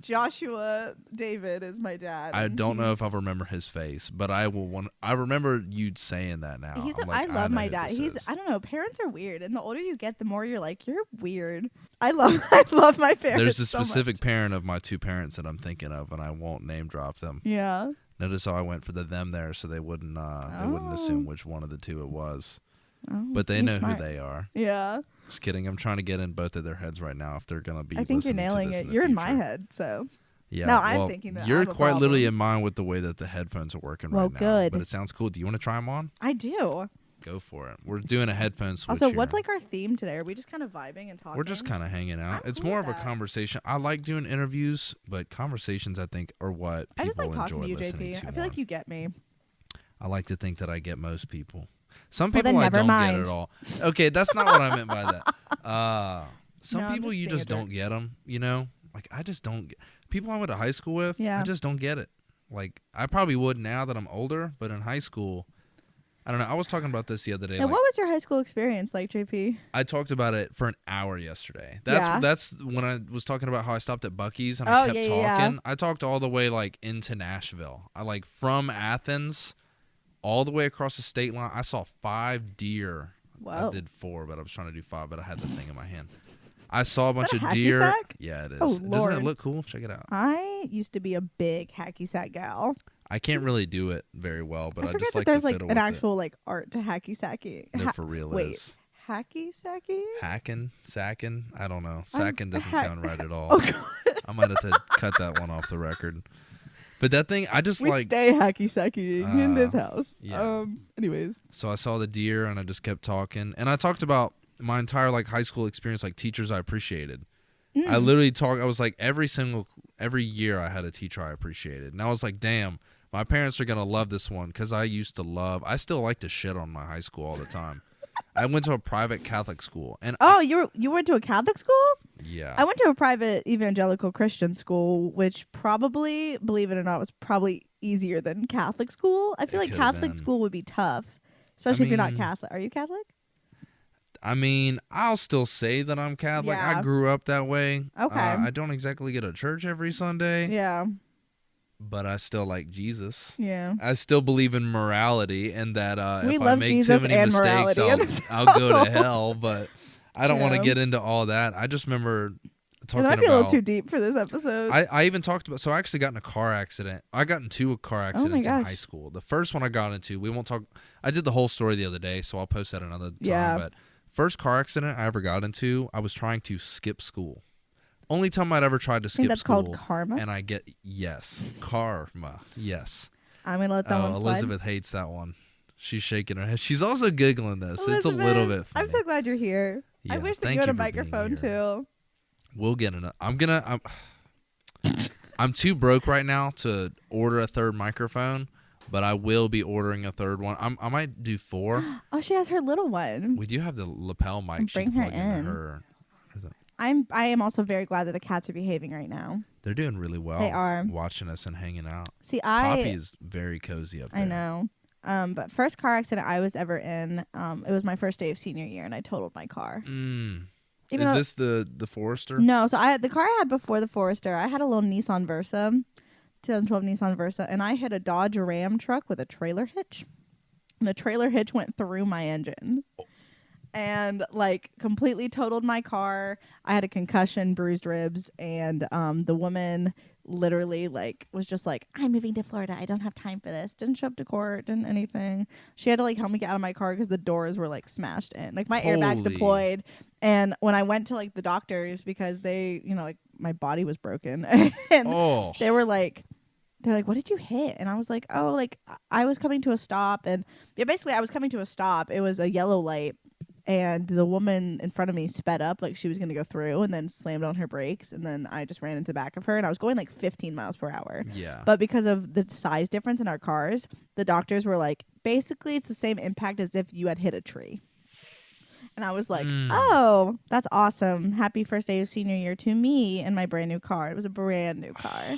Joshua David is my dad. I don't know if I'll remember his face, but I will. I remember you saying that now. I love my dad. I don't know. Parents are weird, and the older you get, the more you're like, you're weird. I love my parents. There's a so specific much. parent of my two parents that I'm thinking of, and I won't name drop them. Yeah. Notice how I went for the them there, so they wouldn't assume which one of the two it was. Oh, But they you're know smart. who they are. Yeah. Just kidding. I'm trying to get in both of their heads right now if they're gonna be. I think you're listening to nailing this it. the You're in my future. head, so. Yeah. No, I'm well, thinking that you're I'm a quite literally problem. in mine with the way that the headphones are working Well, right now. good. But it sounds cool. Do you want to try them on? I do. Go for it. We're doing a headphone switch. Also, here. what's like our theme today? Are we just kind of vibing and talking? We're just kind of hanging out. I'm It's cool more with of a that. conversation. I like doing interviews, but conversations I think are what I just like people talking enjoy to you, listening JP. to. I feel like you get me. I like to think that I get most people. Some Well, people then I never don't mind. get at all. Okay, that's not what I meant by that. Some No, I'm people just you being a just don't jerk. get them. You know, like I just don't. People I went to high school with, Yeah. I just don't get it. Like I probably would now that I'm older, but in high school, I don't know. I was talking about this the other day. And like, what was your high school experience like, JP? I talked about it for an hour yesterday. Yeah. That's when I was talking about how I stopped at Buc-ee's and Oh, I kept yeah, yeah. talking. I talked all the way like into Nashville. I like from Athens all the way across the state line. I saw 5 deer. Whoa. I did 4, but I was trying to do 5, but I had the thing in my hand. I saw a bunch that of a hacky deer. sack? Yeah, it is. Oh, Doesn't it Lord. look cool? Check it out. I used to be a big hacky sack gal. I can't really do it very well, but I, forget just that like there's to like fiddle an with actual like art to hacky sacky. it. No, for real wait. is. Hacky sacky? Hacking? Sacking? I don't know. Sacking doesn't hack- sound right at all. Oh, God. I might have to cut that one off the record. But that thing, I just We like. stay hacky sacky in this house. yeah. Anyways. So I saw the deer and I just kept talking. And I talked about my entire like high school experience, like teachers I appreciated. I literally I was like, every year I had a teacher I appreciated. And I was like, damn, my parents are going to love this one because I still like to shit on my high school all the time. I went to a private Catholic school. And you went to a Catholic school? Yeah. I went to a private evangelical Christian school, which probably, believe it or not, was probably easier than Catholic school. I feel like Catholic school would be tough, especially if you're not Catholic. Are you Catholic? I mean, I'll still say that I'm Catholic. Yeah. I grew up that way. Okay. I don't exactly go to church every Sunday. Yeah. But I still like Jesus. Yeah. I still believe in morality and that we if love I make Jesus too many and mistakes, I'll go to hell. But I don't want to get into all that. I just remember talking about... It might be a little too deep for this episode. I even talked about... So I actually got in a car accident. I got into a car accident in high school. The first one I got into, we won't talk... I did the whole story the other day, so I'll post that another time. Yeah. But first car accident I ever got into, I was trying to skip school. Only time I'd ever tried to skip that's school. Called karma. And I get karma. Yes. I'm gonna let that one slide. Elizabeth hates that one. She's shaking her head. She's also giggling this. It's a little bit funny. I'm so glad you're here. Yeah, I wish that you had a microphone too. We'll get in. I'm too broke right now to order a third microphone, but I will be ordering a third one. I might do 4. Oh, she has her little one. We do have the lapel mic. Bring her in. I am also very glad that the cats are behaving right now. They're doing really well. They are watching us and hanging out. See, Poppy is very cozy up there. I know. But first car accident I was ever in, it was my first day of senior year, and I totaled my car. Is this the Forester? No, so the car I had before the Forester, I had a little Nissan Versa, 2012 Nissan Versa, and I hit a Dodge Ram truck with a trailer hitch. And the trailer hitch went through my engine. And completely totaled my car. I had a concussion, bruised ribs, and the woman literally was just like, I'm moving to Florida. I don't have time for this. Didn't show up to court, didn't anything. She had to help me get out of my car because the doors were smashed in. My airbags deployed. And when I went to the doctors because they, my body was broken, and they were they're like, what did you hit? And I was like, oh, I was coming to a stop, and basically I was coming to a stop. It was a yellow light. And the woman in front of me sped up she was going to go through and then slammed on her brakes. And then I just ran into the back of her. And I was going 15 miles per hour. Yeah. But because of the size difference in our cars, the doctors were basically it's the same impact as if you had hit a tree. And I was like, oh, that's awesome. Happy first day of senior year to me and my brand new car. It was a brand new car.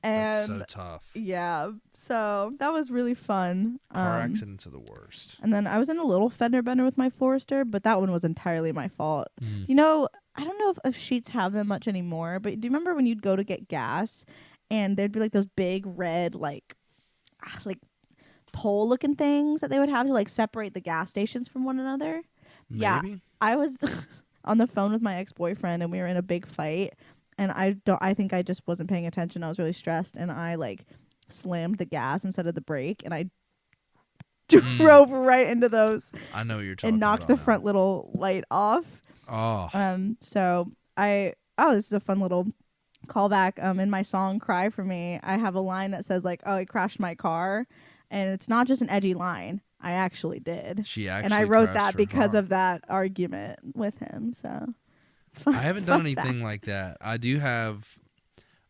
That's so tough. Yeah. So that was really fun. Car accidents are the worst. And then I was in a little fender bender with my Forester, but that one was entirely my fault. I don't know if Sheetz have them much anymore, but do you remember when you'd go to get gas and there'd be those big red pole looking things that they would have to separate the gas stations from one another? Maybe? Yeah. I was on the phone with my ex-boyfriend and we were in a big fight. And I think I just wasn't paying attention. I was really stressed, and I slammed the gas instead of the brake, and I drove right into those. I know what you're talking about. And knocked the front little light off. Oh. So this is a fun little callback. In my song "Cry for Me," I have a line that says oh, he crashed my car, and it's not just an edgy line. I actually did. She actually. And I wrote that because of that argument with him. So. I haven't done anything like that. I do have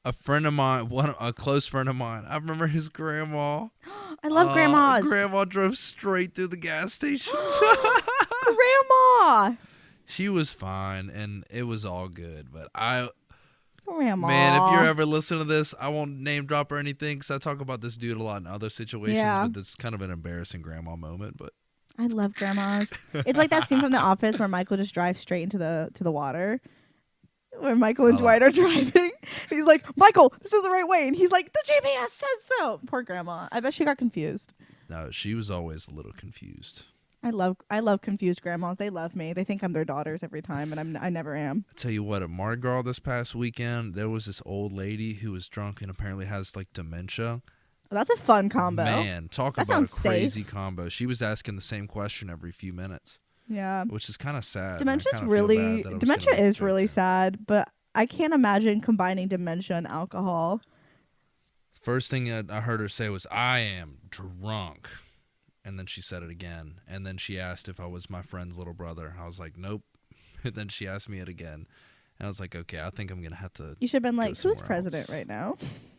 a friend of mine, a close friend of mine. I remember his grandma. I love grandmas. Grandma drove straight through the gas station. Grandma. She was fine, and it was all good. But Grandma. Man, if you're ever listening to this, I won't name drop or anything because I talk about this dude a lot in other situations. Yeah. But it's kind of an embarrassing grandma moment. But I love grandmas. It's like that scene from The Office where Michael just drives straight into the water. Where Michael and Dwight are driving. He's like, Michael, this is the right way. And he's like, the GPS says so. Poor grandma. I bet she got confused. No, she was always a little confused. I love confused grandmas. They love me. They think I'm their daughters every time, and I never am. I tell you what, at Mardi Gras this past weekend, there was this old lady who was drunk and apparently has dementia. That's a fun combo. Man, talk that about a sounds crazy safe. combo. She was asking the same question every few minutes. Yeah. Which is kind of sad. Dementia is really sad, but I can't imagine combining dementia and alcohol. First thing I heard her say was, I am drunk. And then she said it again. And then she asked if I was my friend's little brother. I was like, nope. And then she asked me it again. And I was like, okay, I think I'm gonna have to. You should have been like, who's somewhere president else. right now?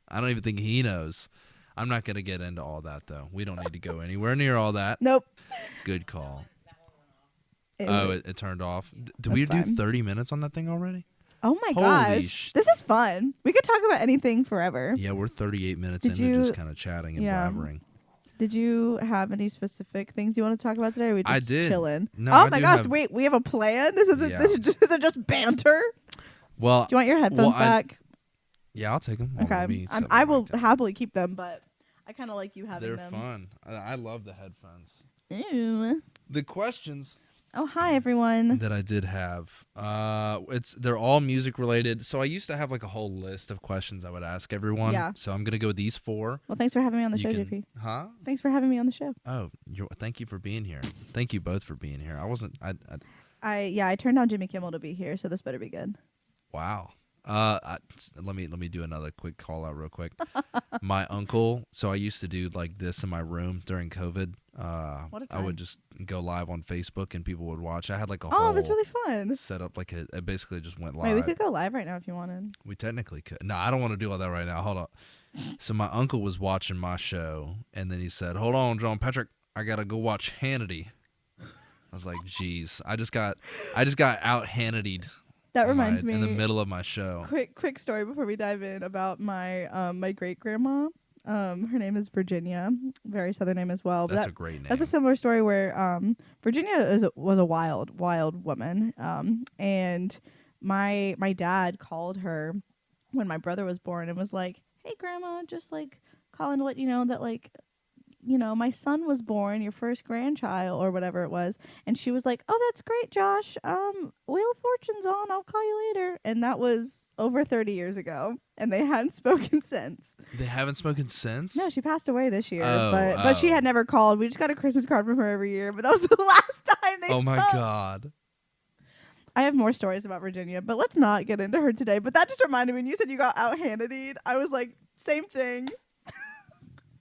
I don't even think he knows. I'm not gonna get into all that though. We don't need to go anywhere near all that. Nope. Good call. It Oh, was- it turned off. Did That's we do fine. 30 minutes on that thing already? oh my Holy gosh. This is fun. We could talk about anything forever. Yeah, we're 38 minutes Did into just you- kind of chatting and yeah. blabbering. Did you have any specific things you want to talk about today? Or are we just I did. chilling? No, oh I my do gosh! have- Wait, we have a plan. This isn't. Yeah. This isn't just banter. Well, Do you want your headphones I- back? yeah, I'll take them. Okay. I will happily keep them, but I kind of like you having They're them. fun. I love the headphones. Ew. The questions Oh, hi everyone. that I did have, they're all music related. So I used to have like a whole list of questions I would ask everyone. Yeah. So I'm gonna go with these 4. Well, thanks for having me on the show, You JP. can- Huh? Thanks for having me on the show. Oh, thank you for being here. Thank you both for being here. I wasn't. I turned down Jimmy Kimmel to be here, so this better be good. Wow. Let me do another quick call out real quick. My uncle. So I used to do like this in my room during COVID. What a I would time. just go live on Facebook and people would watch. I had like a Oh, whole that's really fun. set up. Like it basically just went live. Wait, we could go live right now if you wanted. We technically could. No, I don't want to do all that right now. Hold on. So my uncle was watching my show, and then he said, "Hold on, John Patrick, I gotta go watch Hannity." I was like, "Geez, I just got out Hannity'd." That reminds me. in the middle of my show. Quick story before we dive in about my my great grandma. Her name is Virginia, very southern name as well. But That's a great name. that's a similar story where Virginia was a wild woman, and my dad called her when my brother was born and was like, "Hey, grandma, just like calling to let you know that like." My son was born, your first grandchild or whatever it was. And she was like, "Oh, that's great, Josh. Wheel of Fortune's on. I'll call you later." And that was over 30 years ago. And they hadn't spoken since. They haven't spoken since? No, she passed away this year. Oh, but she had never called. We just got a Christmas card from her every year. But that was the last time they Oh my spoke. God. I have more stories about Virginia, but let's not get into her today. But that just reminded me, when you said you got out Hannity, I was like, same thing.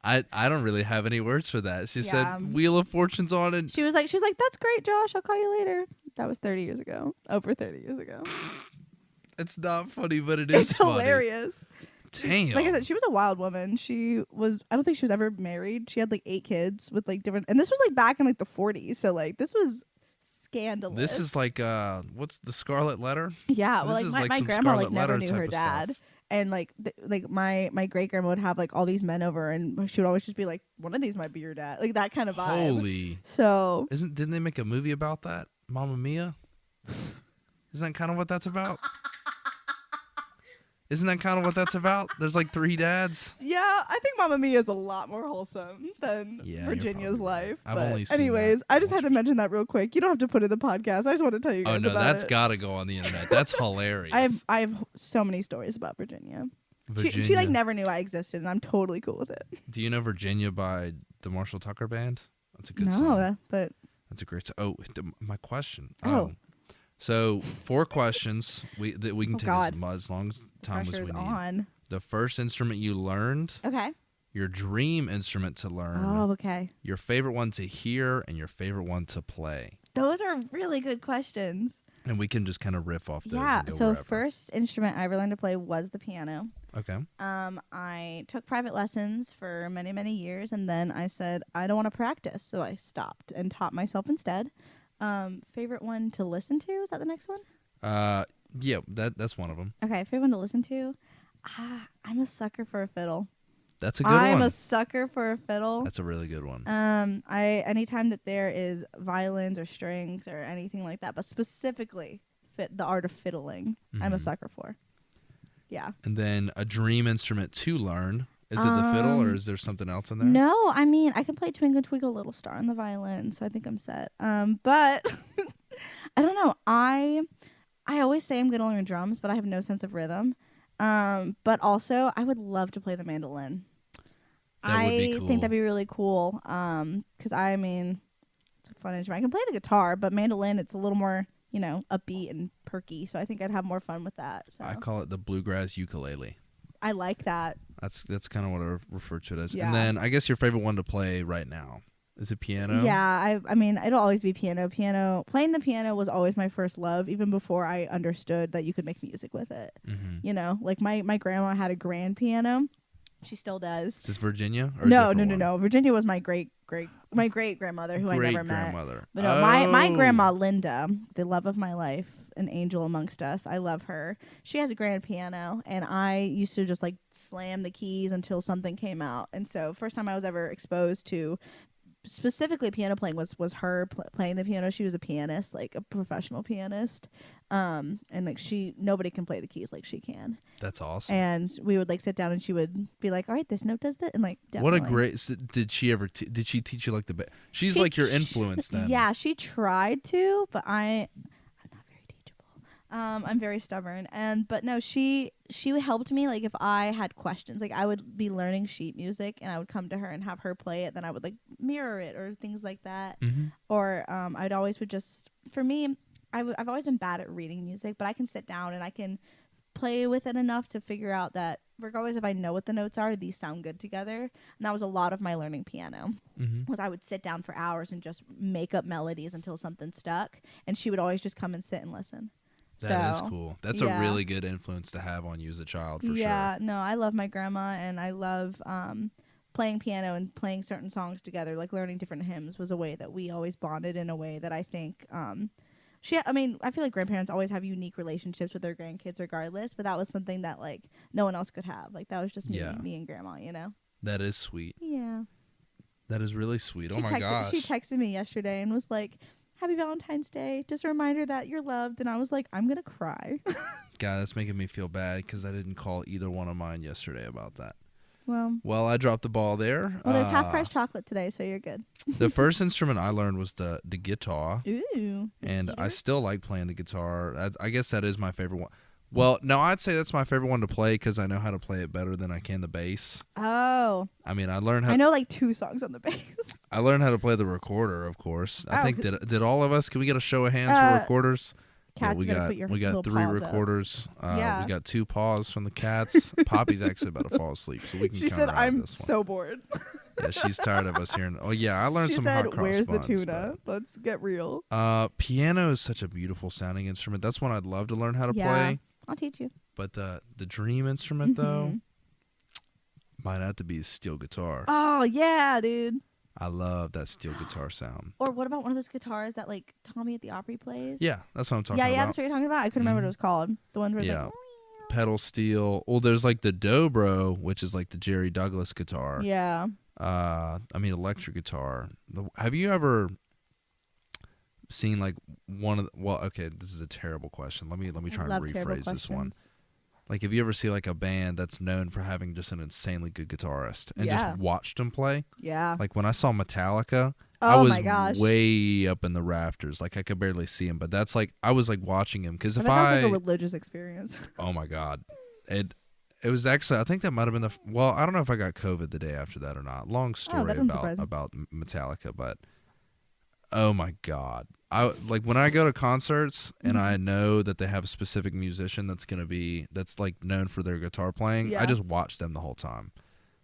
I don't really have any words for that. She Yeah. said Wheel of Fortune's on and She was like, "That's great, Josh. I'll call you later." That was 30 years ago. Over 30 years ago. it's not funny, but it is It's funny. hilarious. Damn. Like I said, she was a wild woman. I don't think she was ever married. She had like 8 kids with like different, and this was like back in like the 40s. So like this was scandalous. This is like what's the Scarlet Letter? yeah. Well, this like is my like some grandma like Scarlet never Letter knew type her of dad. stuff. And like my great grandma would have like all these men over, and she would always just be like, "One of these might be your dad," like that kind of vibe. Holy. So Didn't they make a movie about that? Mamma Mia? Isn't that kind of what that's about? Isn't that kind of what that's about? There's like 3 dads. yeah, I think Mamma Mia is a lot more wholesome than Yeah, you're Virginia's probably right. life. I've But only seen anyways, that I just had to once or mention that real quick. You don't have to put it in the podcast. I just want to tell you guys Oh no, about that's it. gotta go on the internet. That's hilarious. I have so many stories about Virginia. Virginia. She like never knew I existed, and I'm totally cool with it. Do you know Virginia by the Marshall Tucker Band? That's a good No, song. but That's a great song. Oh, my question. Oh. So 4 questions. We can Oh, take God. as long as time as we pressure's need. on. The first instrument you learned, Okay. your dream instrument to learn, Oh, okay. your favorite one to hear, and your favorite one to play. Those are really good questions. And we can just kind of riff off those. Yeah. And go So wherever. first instrument I ever learned to play was the piano. Okay. I took private lessons for many, many years, and then I said I don't want to practice, so I stopped and taught myself instead. Favorite one to listen to? Is that the next one? Yeah, that's one of them. Okay, favorite one to listen to. I'm a sucker for a fiddle. That's a good I'm one. a sucker for a fiddle. That's a really good one. Anytime that there is violins or strings or anything like that, but specifically the art of fiddling, I'm a Mhm. sucker for. Yeah. And then a dream instrument to learn. Is it the fiddle or is there something else in there? No, I mean I can play Twinkle Twinkle Little Star on the violin, so I think I'm set. But I don't know. I always say I'm gonna learn drums, but I have no sense of rhythm. But also I would love to play the mandolin. That would be I cool. think that'd be really cool. Because I mean, it's a fun instrument. I can play the guitar, but mandolin, it's a little more, upbeat and perky. So I think I'd have more fun with that. So I call it the bluegrass ukulele. I like that. That's kind of what I refer to it as. Yeah. And then I guess your favorite one to play right now. Is it piano? Yeah, I mean, it'll always be piano. Playing the piano was always my first love, even before I understood that you could make music with it. Mm-hmm. You know, like my grandma had a grand piano. She still does. Is this Virginia? Or No. a different one? Virginia was my great grandmother who I never met. Great-grandmother. But no, my grandma Linda, the love of my life, an angel amongst us. I love her. She has a grand piano, and I used to just like slam the keys until something came out. And so, first time I was ever exposed to specifically piano playing was her playing the piano. She was a pianist, like a professional pianist, and like nobody can play the keys like she can. That's awesome. And we would like sit down and she would be like, all right, this note does that, and like what definitely. a great did she ever did she teach you like the she's like your influence then? Yeah, she tried to, but I'm not very teachable. I'm very stubborn, but no, she helped me. Like if I had questions, like I would be learning sheet music and I would come to her and have her play it, then I would like mirror it or things like that. Mm-hmm. Or I'd always would just, for me, I've always been bad at reading music, but I can sit down and I can play with it enough to figure out that regardless if I know what the notes are, these sound good together. And that was a lot of my learning piano. Mm-hmm. Was I would sit down for hours and just make up melodies until something stuck, and she would always just come and sit and listen. That is cool. That's yeah. a really good influence to have on you as a child, for sure. Yeah, no, I love my grandma, and I love playing piano and playing certain songs together. Like learning different hymns was a way that we always bonded in a way that I think I feel like grandparents always have unique relationships with their grandkids regardless, but that was something that like no one else could have. Like that was just me and grandma, you know? That is sweet. Yeah. That is really sweet. Oh my gosh. She texted me yesterday and was like, Happy Valentine's Day. Just a reminder that you're loved. And I was like, I'm going to cry. God, that's making me feel bad because I didn't call either one of mine yesterday about that. Well, I dropped the ball there. Well, there's half price chocolate today, so you're good. The first instrument I learned was the guitar. Ooh. And I still like playing the guitar. I guess that is my favorite one. Well, no, I'd say that's my favorite one to play because I know how to play it better than I can the bass. Oh. I mean, I know like 2 songs on the bass. I learned how to play the recorder, of course. I think Oh. did all of us? Can we get a show of hands for recorders? Kat, we got 3 recorders. Yeah. We got 2 paws from the cats. Poppy's actually about to fall asleep, so we can. She said, "I'm "I'm so bored." Yeah, she's tired of us hearing. Oh yeah, I learned she some said, hot cross "Where's buns, the tuna? Let's get real." Piano is such a beautiful sounding instrument. That's one I'd love to learn how to play. I'll teach you. But the dream instrument though might have to be a steel guitar. Oh yeah, dude. I love that steel guitar sound. Or what about one of those guitars that like Tommy at the Opry plays? Yeah, that's what I'm talking about. Yeah, that's what you're talking about. I couldn't remember what it was called. The one where it's like, pedal steel. Well, there's like the dobro, which is like the Jerry Douglas guitar. Yeah. Electric guitar. Have you ever seen like one of the, well, okay, this is a terrible question. Let me try and rephrase this one. Like, have you ever seen like a band that's known for having just an insanely good guitarist and just watched them play? Yeah. Like when I saw Metallica, oh I was my gosh. way up in the rafters. Like I could barely see him, but that's like I was like watching him because if that was like a religious experience. Oh my God, it was actually I think that might have been I don't know if I got COVID the day after that or not. Long story about Metallica, but oh my God. I like when I go to concerts and I know that they have a specific musician that's like known for their guitar playing. Yeah. I just watch them the whole time.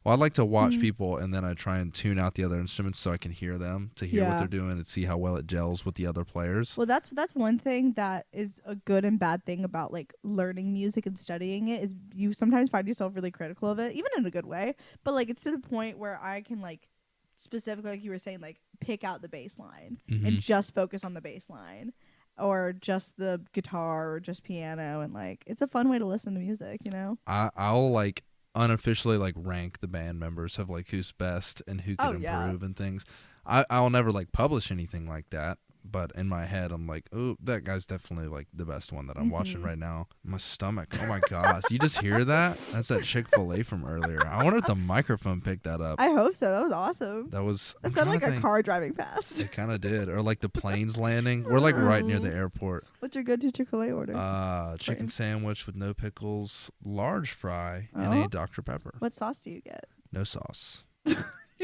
Well, I like to watch people and then I try and tune out the other instruments so I can hear them to hear what they're doing and see how well it gels with the other players. Well, that's one thing that is a good and bad thing about like learning music and studying it is you sometimes find yourself really critical of it, even in a good way. But like it's to the point where I can like specifically, like you were saying, like pick out the bass line and just focus on the bass line or just the guitar or just piano, and like it's a fun way to listen to music, you know. I'll like unofficially like rank the band members of like who's best and who can improve and things. I'll never like publish anything like that, but in my head I'm like, oh, that guy's definitely like the best one that I'm watching right now. My stomach, oh my gosh, you just hear that? That's that Chick-fil-A from earlier. I wonder if the microphone picked that up. I hope so. That was awesome. That sounded like a car driving past. It kind of did, or like the planes landing. We're like right near the airport. What's your go-to Chick-fil-A order? Chicken sandwich with no pickles, large fry, and a Dr. Pepper. What sauce do you get? No sauce.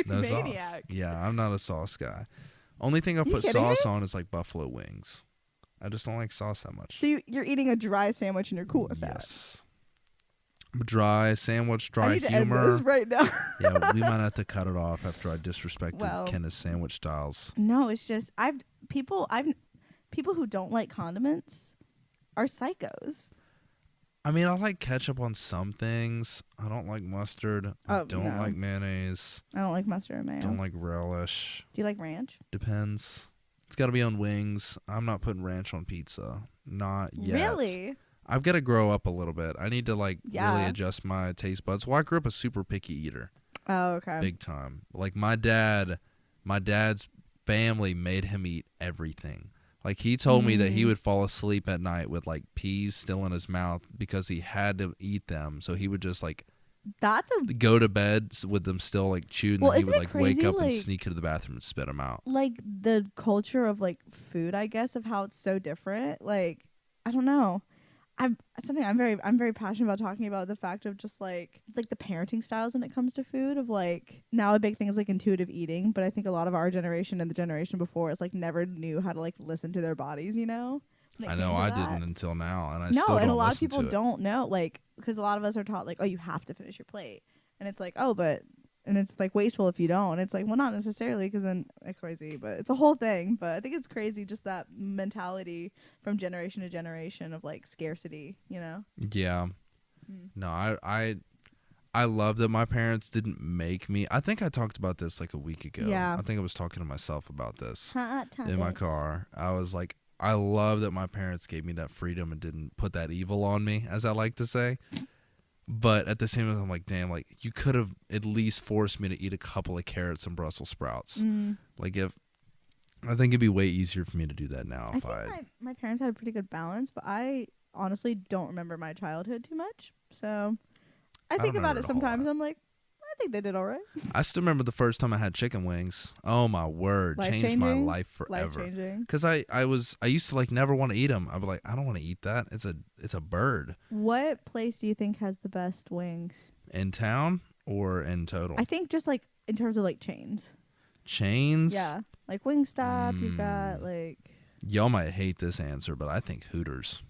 No sauce. Yeah, I'm not a sauce guy. Only thing I put sauce on is like buffalo wings. I just don't like sauce that much. So you're eating a dry sandwich and you're cool with that? Yes. Dry sandwich, I dry need to end humor. this right now. Yeah, we might have to cut it off after I disrespected Well, Kenna's sandwich styles. No, it's just people who don't like condiments are psychos. I mean, I like ketchup on some things. I don't like mustard. I don't No. like mayonnaise. I don't like mustard and mayo. Don't like relish. Do you like ranch? Depends. It's got to be on wings. I'm not putting ranch on pizza. Not yet. Really? I've got to grow up a little bit. I need to really Yeah. adjust my taste buds. Well, I grew up a super picky eater. Oh, okay. Big time. Like my dad's family made him eat everything. Like he told me that he would fall asleep at night with like peas still in his mouth because he had to eat them. So he would just like That's go to bed with them still like chewed, and Well, then he isn't would it like wake crazy, up and like- sneak into the bathroom and spit them out. like the culture of like food, I guess, of how it's so different. Like, I don't know. I'm very passionate about talking about the fact of just like the parenting styles when it comes to food. Of like now a big thing is like intuitive eating, but I think a lot of our generation and the generation before is like never knew how to like listen to their bodies. You know. When it I know came to I that. didn't until now, and I No, still don't and a lot of listen people to it. don't know, like, because a lot of us are taught like, oh, you have to finish your plate, and it's like, oh, but, and it's like wasteful if you don't. It's like, well, not necessarily, because then XYZ, but it's a whole thing. But I think it's crazy just that mentality from generation to generation of like scarcity, you know? Yeah. Mm. No, I love that my parents didn't make me. I think I talked about this like a week ago. Yeah. I think I was talking to myself about this Hot in my car. I was like, I love that my parents gave me that freedom and didn't put that evil on me, as I like to say. But at the same time, I'm like, damn, like you could have at least forced me to eat a couple of carrots and Brussels sprouts. Like I think it'd be way easier for me to do that now I if I. think my parents had a pretty good balance, but I honestly don't remember my childhood too much. So I think about remember it it a whole sometimes. lot. I'm like, I think they did all right. I still remember the first time I had chicken wings. Oh my word, changed my Life-changing? life forever. Life changing. Because I used to like never want to eat them. I'd be like, I don't want to eat that. It's a bird. What place do you think has the best wings? In town or in total? I think just like in terms of like chains. Chains? Yeah. Like Wingstop, you got like Y'all might hate this answer, but I think Hooters.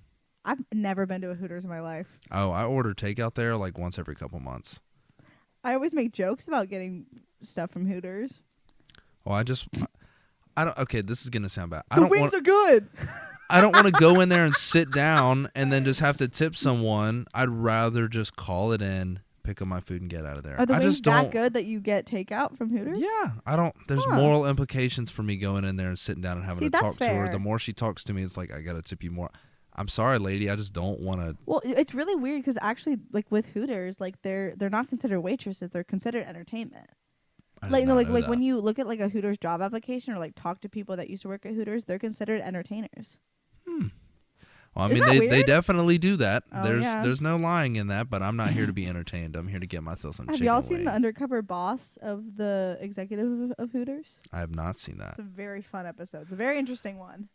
I've never been to a Hooters in my life. Oh, I order takeout there like once every couple months. I always make jokes about getting stuff from Hooters. Well, I don't. Okay, this is gonna sound bad. I The don't wings want. are good. I don't want to go in there and sit down and then just have to tip someone. I'd rather just call it in, pick up my food, and get out of there. Are the I wings just don't. that good that you get takeout from Hooters? Yeah, I don't. There's Huh. moral implications for me going in there and sitting down and having See, to that's talk to her. fair. The more she talks to me, it's like I gotta tip you more. I'm sorry, lady. I just don't want to. Well, it's really weird because actually, like with Hooters, like they're not considered waitresses; they're considered entertainment. Like no, like when you look at like a Hooters job application or like talk to people that used to work at Hooters, they're considered entertainers. Well, I Is mean, that they weird? definitely do that. Oh, there's yeah. there's no lying in that. But I'm not here to be entertained. I'm here to get myself some Have chicken y'all seen the wings. undercover boss of the executive of Hooters? I have not seen that. It's a very fun episode. It's a very interesting one.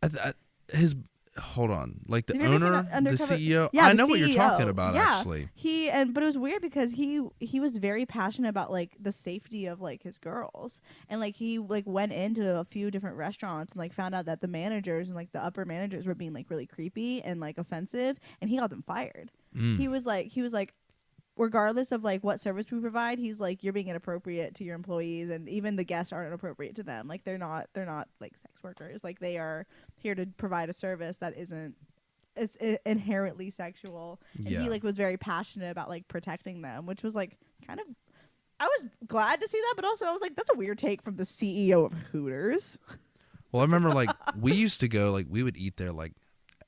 Hold on, like the Have you ever seen owner, the Undercover- CEO. Yeah, I the know what you're talking CEO. about. Yeah. Actually, But it was weird because he was very passionate about like the safety of like his girls, and like he like went into a few different restaurants and like found out that the managers and like the upper managers were being like really creepy and like offensive, and he got them fired. He was like regardless of like what service we provide, he's like, you're being inappropriate to your employees, and even the guests aren't inappropriate to them. Like they're not like sex workers. Like they are here to provide a service that isn't inherently sexual. And Yeah. he like was very passionate about like protecting them, which was like kind of, I was glad to see that, but also I was like, that's a weird take from the CEO of Hooters. well, I remember like we used to go like we would eat there like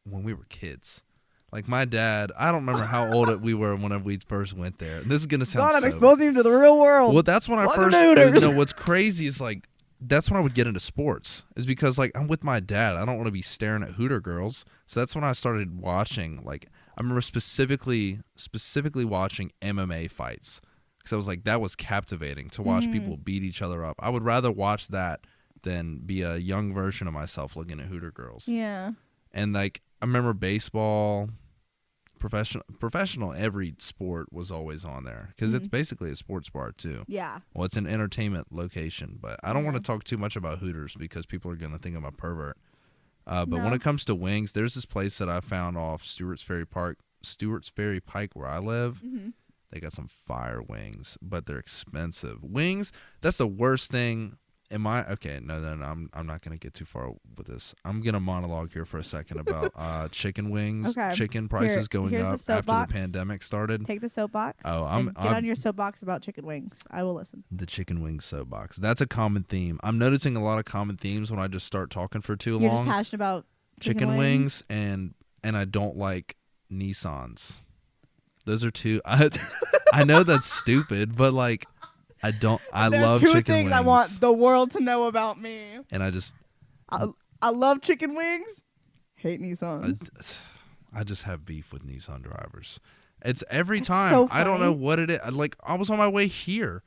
when we were kids. Like my dad, I don't remember how old we were whenever we first went there. This is gonna sound. Son, I'm so exposing you to the real world. Well, that's when I Welcome first. to Hooters. No, what's crazy is like that's when I would get into sports. Is because like I'm with my dad. I don't want to be staring at Hooter girls. So that's when I started watching. Like I remember specifically watching MMA fights because I was like that was captivating to watch people beat each other up. I would rather watch that than be a young version of myself looking at Hooter girls. Yeah. And like I remember baseball. Professional every sport was always on there because it's basically a sports bar too. Yeah. Well, it's an entertainment location, but I don't want to talk too much about Hooters because people are going to think I'm a pervert. But when No. it comes to wings, there's this place that I found off Stewart's Ferry Pike where I live. They got some fire wings, but they're expensive. Wings, that's the worst thing. Okay, no, I'm not going to get too far with this. I'm going to monologue here for a second about chicken wings. Okay. Chicken prices going here's up the after the soapbox. pandemic started. Take the soapbox. Oh, and get on your soapbox about chicken wings. I will listen. The chicken wings soapbox. That's a common theme. I'm noticing a lot of common themes when I just start talking for too You're long. just passionate about Chicken wings and I don't like Nissans. Those are two. I know that's stupid, but like I love two chicken things wings. I want the world to know about me. And I love chicken wings. Hate Nissans. I just have beef with Nissan drivers. It's every That's time. so I don't know funny. what it is. Like I was on my way here,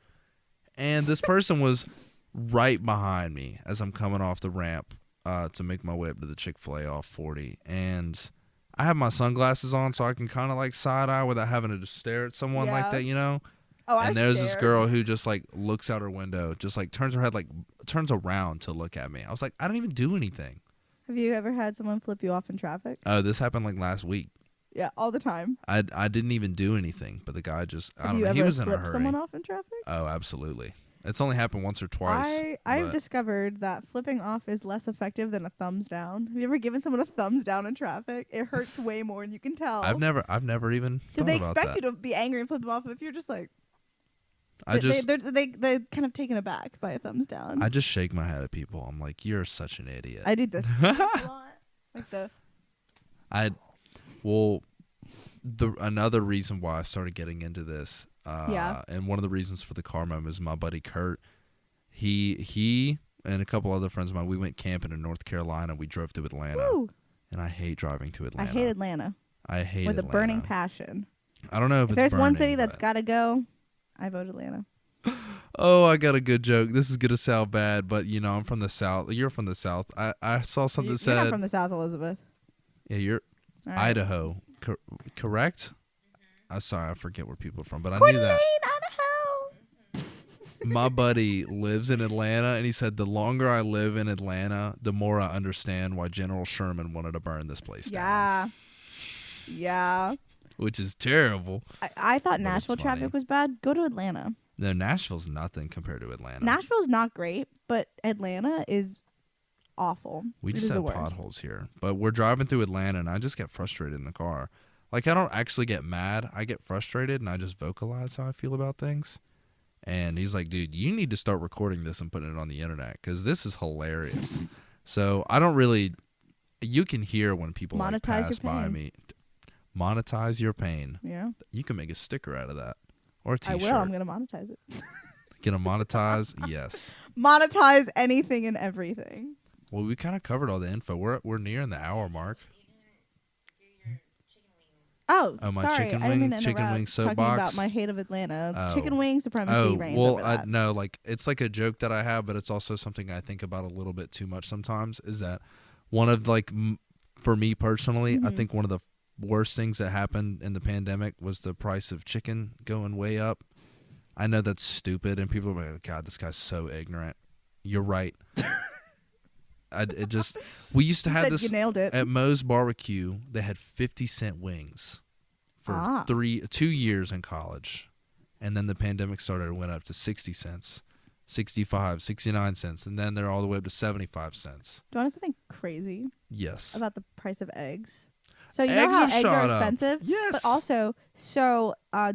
and this person was right behind me as I'm coming off the ramp to make my way up to the Chick-fil-A off 40, and I have my sunglasses on so I can kind of like side eye without having to just stare at someone like Yeah. that, you know. Oh, And I there's this stared. girl who just like looks out her window, just like turns her head, like turns around to look at me. I was like, I didn't even do anything. Have you ever had someone flip you off in traffic? Oh, this happened like last week. Yeah, all the time. I didn't even do anything, but the guy just I Have don't you know. ever He was in a flipped hurry. someone off in traffic? Oh, absolutely. It's only happened once or twice. I've but discovered that flipping off is less effective than a thumbs down. Have you ever given someone a thumbs down in traffic? It hurts way more, and you can tell. I've never even Because thought they about expect that. you to be angry and flip them off, but if you're just like, I just they're kind of taken aback by a thumbs down. I just shake my head at people. I'm like, you're such an idiot. I do this a lot. Like the Another reason why I started getting into this, Yeah. and one of the reasons for the car memo is my buddy Kurt. He and a couple other friends of mine, we went camping in North Carolina. We drove to Atlanta, Woo. and I hate driving to I Atlanta. hate Atlanta I hate with Atlanta. a burning passion. I don't know if If it's there's one burning, city that's but- got to go, I vote Atlanta. Oh, I got a good joke. This is gonna sound bad, but you know I'm from the South. You're from the South. I saw something that You're not said, from the South, Elizabeth. yeah, you're All right. Idaho, correct? I'm sorry, I forget where people are from, but I Coeur knew that. d'Alene, Idaho. My buddy lives in Atlanta, and he said the longer I live in Atlanta, the more I understand why General Sherman wanted to burn this place down. Yeah. Which is terrible. I thought it's Nashville funny. traffic was bad. Go to Atlanta. No, Nashville's nothing compared to Atlanta. Nashville's not great, but Atlanta is awful. We It just is the have worst. potholes here. But we're driving through Atlanta, and I just get frustrated in the car. Like, I don't actually get mad. I get frustrated, and I just vocalize how I feel about things. And he's like, dude, you need to start recording this and putting it on the internet because this is hilarious. So I don't really – you can hear when people like, Monetize pass your by pain. me. Monetize your pain. Yeah. You can make a sticker out of that or a I T-shirt. will. I'm going to monetize it. Gonna monetize? Yes. Monetize anything and everything. Well, we kind of covered all the info. We're nearing the hour mark. You didn't do your chicken wing. Oh, Oh, my sorry. chicken I didn't mean wing- to chicken interrupt. wing Talking soapbox? about my hate of Atlanta. Oh. Chicken wing supremacy reigns over that. No, like it's like a joke that I have, but it's also something I think about a little bit too much sometimes. Is that one of like for me personally, I Mhm. think one of the worst things that happened in the pandemic was the price of chicken going way up. I know that's stupid, and people are like, "God, this guy's so ignorant." You're right. We used to You have said this you nailed it. at Moe's Barbecue. They had 50-cent wings for 2 years in college, and then the pandemic started and went up to 60 cents, 65, 69 cents, and then they're all the way up to 75 cents. Do you want to know something crazy Yes. about the price of eggs? So you Eggs know how have eggs are shot up. expensive? Yes. But also,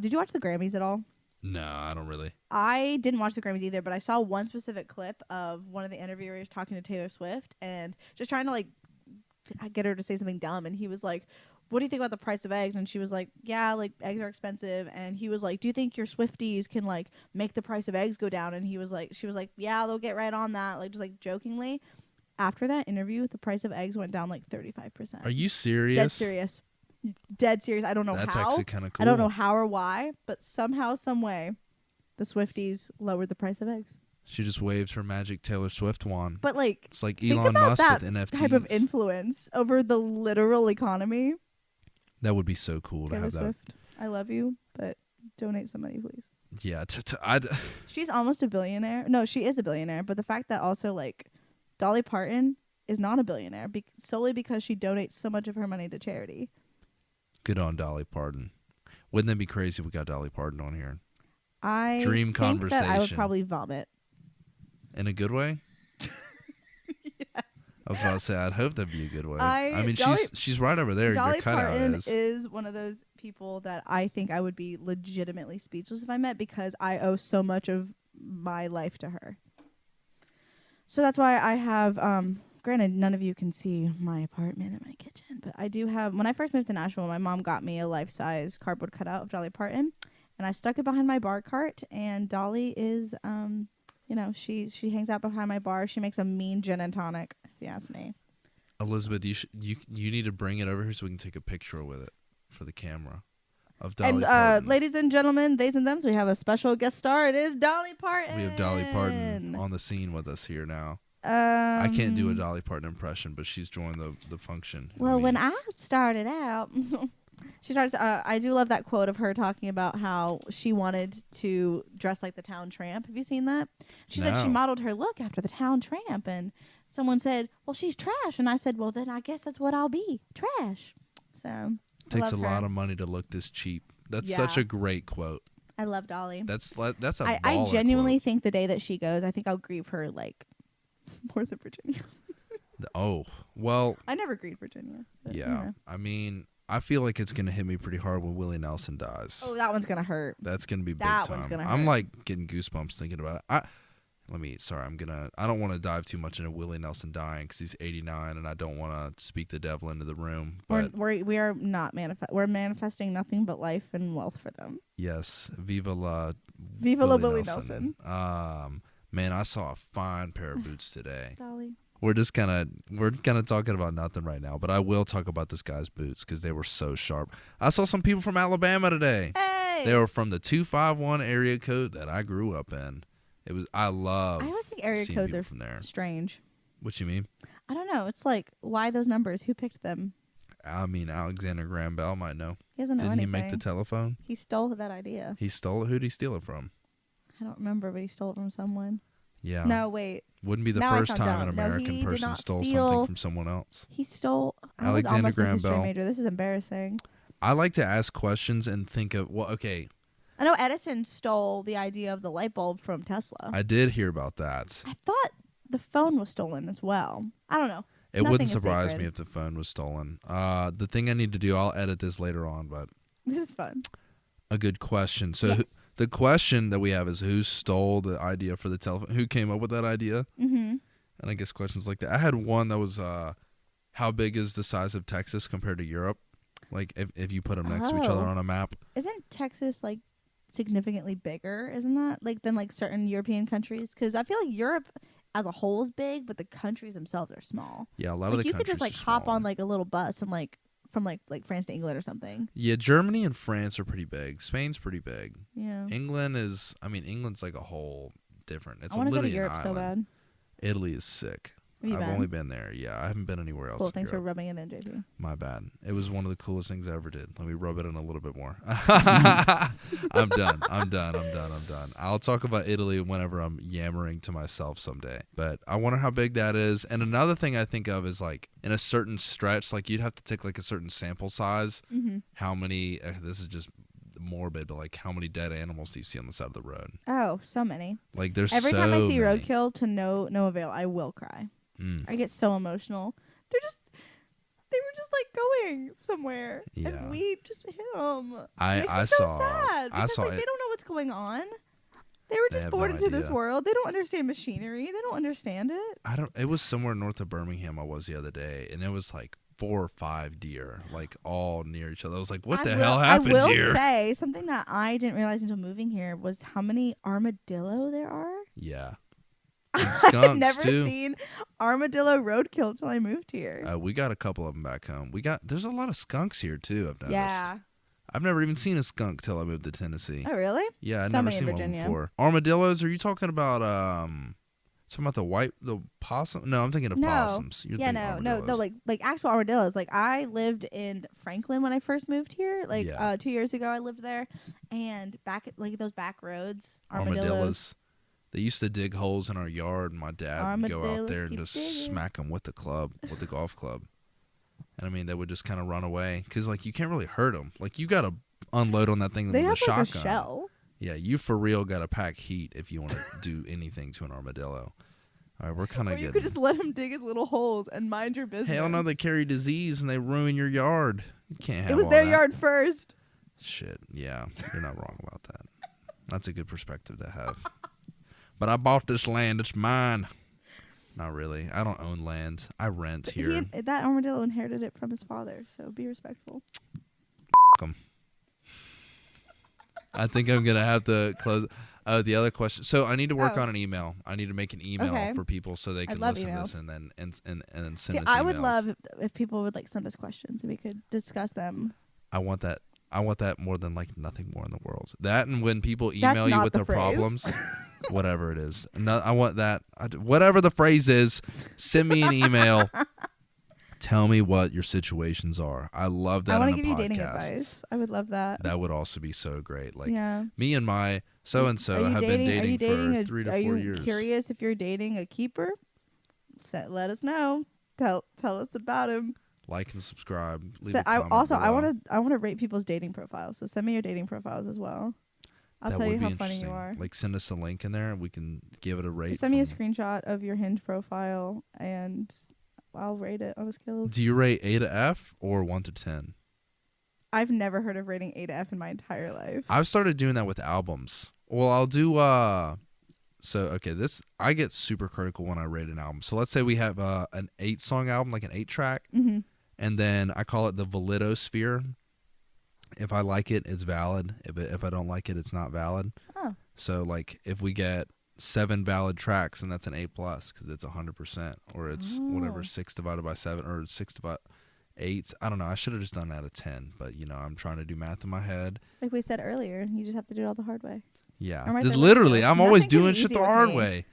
did you watch the Grammys at all? No, I don't really. I didn't watch the Grammys either, but I saw one specific clip of one of the interviewers talking to Taylor Swift and just trying to like get her to say something dumb. And he was like, "What do you think about the price of eggs?" And she was like, "Yeah, like eggs are expensive." And he was like, "Do you think your Swifties can like make the price of eggs go down?" And she was like, "Yeah, they'll get right on that," like just like jokingly. After that interview, the price of eggs went down like 35%. Are you serious? Dead serious. Dead serious. I don't know That's how. actually kind of cool. I don't know how or why, but somehow, some way, the Swifties lowered the price of eggs. She just waved her magic Taylor Swift wand. But like, It's like think Elon about Musk that with NFTs. type of influence over the literal economy. That would be so cool to Taylor have that. Swift, I love you, but donate some money, please. Yeah. She's almost a billionaire. No, she is a billionaire, but the fact that also like Dolly Parton is not a billionaire solely because she donates so much of her money to charity. Good on Dolly Parton. Wouldn't that be crazy if we got Dolly Parton on here? I Dream think that I would conversation. probably vomit. In a good way? Yeah. I was about to say, I'd hope that'd be a good way. I mean, Dolly- she's right over there. Dolly Your cutout Parton is. is one of those people that I think I would be legitimately speechless if I met, because I owe so much of my life to her. So that's why I have, granted, none of you can see my apartment and my kitchen, but I do have, when I first moved to Nashville, my mom got me a life-size cardboard cutout of Dolly Parton, and I stuck it behind my bar cart, and Dolly is, she hangs out behind my bar. She makes a mean gin and tonic, if you ask me. Elizabeth, you need to bring it over here so we can take a picture with it for the camera of Dolly And Parton. ladies and gentlemen, theys and thems, we have a special guest star. It is Dolly Parton. We have Dolly Parton on the scene with us here now. I can't do a Dolly Parton impression, but she's joined the function. Well, when I started out, she starts. I do love that quote of her talking about how she wanted to dress like the town tramp. Have you seen that? She said she No. modeled her look after the town tramp, and someone said, "Well, she's trash," and I said, "Well, then I guess that's what I'll be, trash." So takes a love her. lot of money to look this cheap. That's Yeah. such a great quote. I love Dolly. That's a I baller genuinely quote. think the day that she goes, I think I'll grieve her like more than Virginia. Oh, well, I never grieved Virginia. But, yeah. you know. I mean, I feel like it's going to hit me pretty hard when Willie Nelson dies. Oh, that one's gonna hurt. That's going to be big That time. one's gonna I'm hurt. like getting goosebumps thinking about it. I don't want to dive too much into Willie Nelson dying because he's 89 and I don't want to speak the devil into the room. But We are not we're manifesting nothing but life and wealth for them. yes, Viva la Willie Nelson. Man, I saw a fine pair of boots today. Dolly. We're kind of talking about nothing right now, but I will talk about this guy's boots because they were so sharp. I saw some people from Alabama today. Hey. They were from the 251 area code that I grew up in. I always think area seeing codes people are from there. strange. What you mean? I don't know. It's like, why those numbers? Who picked them? I mean, Alexander Graham Bell might know. He doesn't know Didn't anything. he make the telephone? He stole that idea. He stole it. Who'd he steal it from? I don't remember, but he stole it from someone. Yeah. No, wait. Wouldn't be the Now I first sound time an dumb. No, American he did person not stole steal- something from someone else. He stole. I was Alexander almost a Graham history Bell. major. This is embarrassing. I like to ask questions and think of, well, okay, I know Edison stole the idea of the light bulb from Tesla. I did hear about that. I thought the phone was stolen as well. I don't know. It Nothing wouldn't is surprise sacred. me if the phone was stolen. The thing I need to do, I'll edit this later on, but This is fun. a good question. So Yes. the question that we have is who stole the idea for the telephone? Who came up with that idea? Mm-hmm. And I guess questions like that. I had one that was how big is the size of Texas compared to Europe? Like if you put them next to each other Oh. on a map. Isn't Texas like significantly bigger? Isn't that like than like certain European countries? Because I feel like Europe as a whole is big, but the countries themselves are small. Yeah, a lot Like of the you could countries just like are hop smaller. on like a little bus and like from like France to England or something. Yeah, Germany and France are pretty big. Spain's pretty big. Yeah. England's like a whole different. It's I want to go to literally an Europe so island. bad. Italy is sick. Have you I've been? only been there. Yeah, I haven't been anywhere else. Cool. in Thanks for Europe. rubbing it in, JP. My bad. It was one of the coolest things I ever did. Let me rub it in a little bit more. I'm done. I'll talk about Italy whenever I'm yammering to myself someday. But I wonder how big that is. And another thing I think of is like in a certain stretch, like you'd have to take like a certain sample size. Mm-hmm. How many, this is just morbid, but like how many dead animals do you see on the side of the road? Oh, so many. Like there's Every so time I see many. roadkill to no avail, I will cry. Mm. I get so emotional. They were just like going somewhere, Yeah. and we just hit them. I so saw sad I because saw like, it. they don't know what's going on. They were They just have born no into this idea. world. They don't understand machinery. They don't understand it. It was somewhere north of Birmingham I was the other day, and it was like 4 or 5 deer, like all near each other. I was like, what the hell happened I will here? say something that I didn't realize until moving here was how many armadillo there are. Yeah. And I've skunks never too. seen armadillo roadkill until I moved here. We got a couple of them back home. There's a lot of skunks here too, I've noticed. Yeah. I've never even seen a skunk till I moved to Tennessee. Oh, really? Yeah, I've So never many in seen one Virginia. before. Armadillos, are you talking about the possum? No, I'm thinking of No. possums. You're Yeah, thinking no, armadillos. like actual armadillos. Like I lived in Franklin when I first moved here. Like Yeah. 2 years ago, I lived there, and back at like those back roads, armadillos. Armadillos. They used to dig holes in our yard, and my dad would go out Armadillos there and keep just digging. smack them with the golf club. And I mean, they would just kind of run away because like you can't really hurt them. Like you got unload on that thing They with have a like shotgun. a shell. Yeah, you for real got to pack heat if you want to do anything to an armadillo. All right, we're kind Or of you getting. could just let him dig his little holes and mind your business. Hell no, they carry disease and they ruin your yard. You can't have It was all their that. yard first. Shit, yeah, you're not wrong about that. That's a good perspective to have. But I bought this land; it's mine. Not really. I don't own land. I rent here. That armadillo inherited it from his father, so be respectful. I think I'm gonna have to close. The other question. So I need to work Oh. on an email. I need to make an email Okay. for people so they can love listen to this emails. and then send See, us emails. I would love if people would like send us questions and we could discuss them. I want that. I want that more than like nothing more in the world. That and when people That's email you not with the their phrase. problems, whatever it is. No, I want that. Whatever the phrase is, send me an email. Tell me what your situations are. I love that. I want in to a give you podcast. dating advice. I would love that. That would also be so great. Like yeah. me and my so and so Are you have been are you dating for 3 to 4 are you years. curious if you're dating a keeper? Let us know. Tell us about him. Like and subscribe. Leave So a comment I below. want to rate people's dating profiles. So send me your dating profiles as well. I'll That tell would you be how funny interesting. you are. Like send us a link in there and we can give it a rate. Just send me a from- screenshot of your Hinge profile and I'll rate it on a scale of. Do you rate A to F or 1 to 10? I've never heard of rating A to F in my entire life. I've started doing that with albums. Well, I'll do I get super critical when I rate an album. So let's say we have an 8-song album, like an 8-track, Mm-hmm. and then I call it the validosphere. If I like it, it's valid. If I don't like it, it's not valid. Oh. So like if we get 7 valid tracks, and that's an A+ because it's 100%, or it's whatever 6 divided by 7 or 6 divided 8. I don't know. I should have just done that at 10, but I'm trying to do math in my head. Like we said earlier, you just have to do it all the hard way. Yeah, I'm right there with literally, you. I'm always Nothing can be doing shit easy the with hard me. way.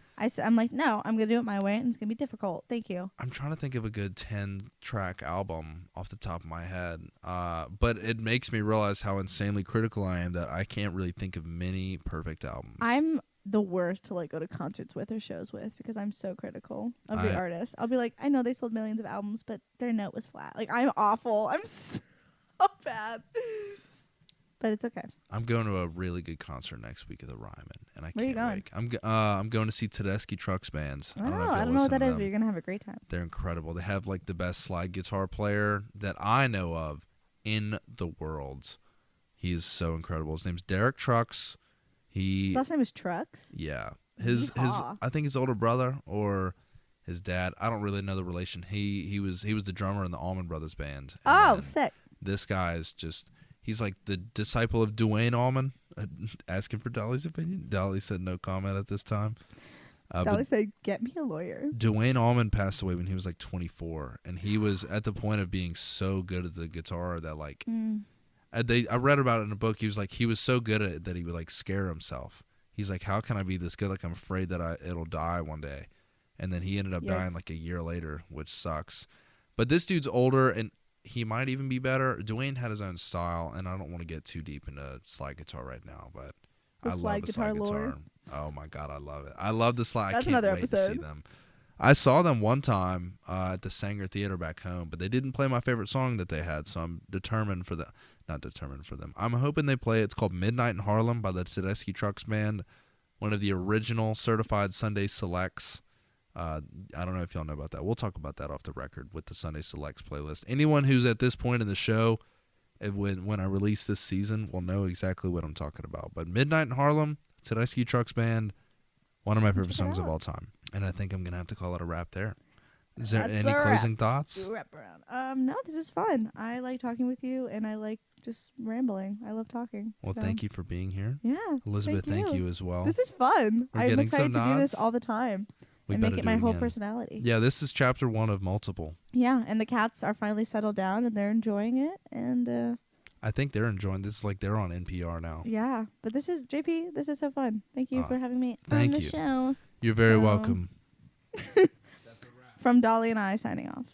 I'm like, no, I'm going to do it my way, and it's going to be difficult. Thank you. I'm trying to think of a good 10-track album off the top of my head, but it makes me realize how insanely critical I am that I can't really think of many perfect albums. I'm the worst to like go to concerts with or shows with because I'm so critical of the artist. I'll be like, I know they sold millions of albums, but their note was flat. Like, I'm awful. I'm so bad. But it's okay. I'm going to a really good concert next week at the Ryman, and I Where are you can't wait. I'm going to see Tedeschi Trucks Bands. I don't know what that is, but you're going to have a great time. They're incredible. They have like the best slide guitar player that I know of in the world. He is so incredible. His name's Derek Trucks. His last name is Trucks? Yeah. His I think his older brother or his dad. I don't really know the relation. He was the drummer in the Allman Brothers band. Oh, sick. This guy is just he's like the disciple of Dwayne Allman. Asking for Dolly's opinion. Dolly said no comment at this time. Dolly said, "Get me a lawyer." Dwayne Allman passed away when he was like 24, and he was at the point of being so good at the guitar that like I read about it in a book. He was so good at it that he would like scare himself. He's like, how can I be this good? Like I'm afraid that it'll die one day, and then he ended up dying like a year later, which sucks. But this dude's older, and he might even be better. Dwayne had his own style, and I don't want to get too deep into slide guitar right now, but I love the slide guitar. Oh my god, I love it. I love the slide. That's I can't another wait episode. to see them. I saw them one time at the Sanger Theater back home, but they didn't play my favorite song that they had, so I'm determined for them. Not determined for them. I'm hoping they play. It's called Midnight in Harlem by the Tedeschi Trucks Band, one of the original certified Sunday selects. I don't know if y'all know about that. We'll talk about that off the record with the Sunday Selects playlist. Anyone who's at this point in the show, when I release this season, will know exactly what I'm talking about. But Midnight in Harlem, Tedeschi Trucks Band, one of my favorite songs of all time. And I think I'm going to have to call it a wrap there. Is there any closing thoughts? Wrap around. No, this is fun. I like talking with you, and I like just rambling. I love talking. Well, thank you for being here. Yeah. Elizabeth, thank you as well. This is fun. We're I'm getting excited some to do this nods. all the time. We and better make it do my whole again. personality. Yeah, this is chapter 1 of multiple. Yeah, and the cats are finally settled down, and they're enjoying it, and I think they're enjoying this. Like they're on NPR now. yeah. But this is JP. This is so fun. Thank you for having me thank on the you. show. You're very welcome. From Dolly and I signing off.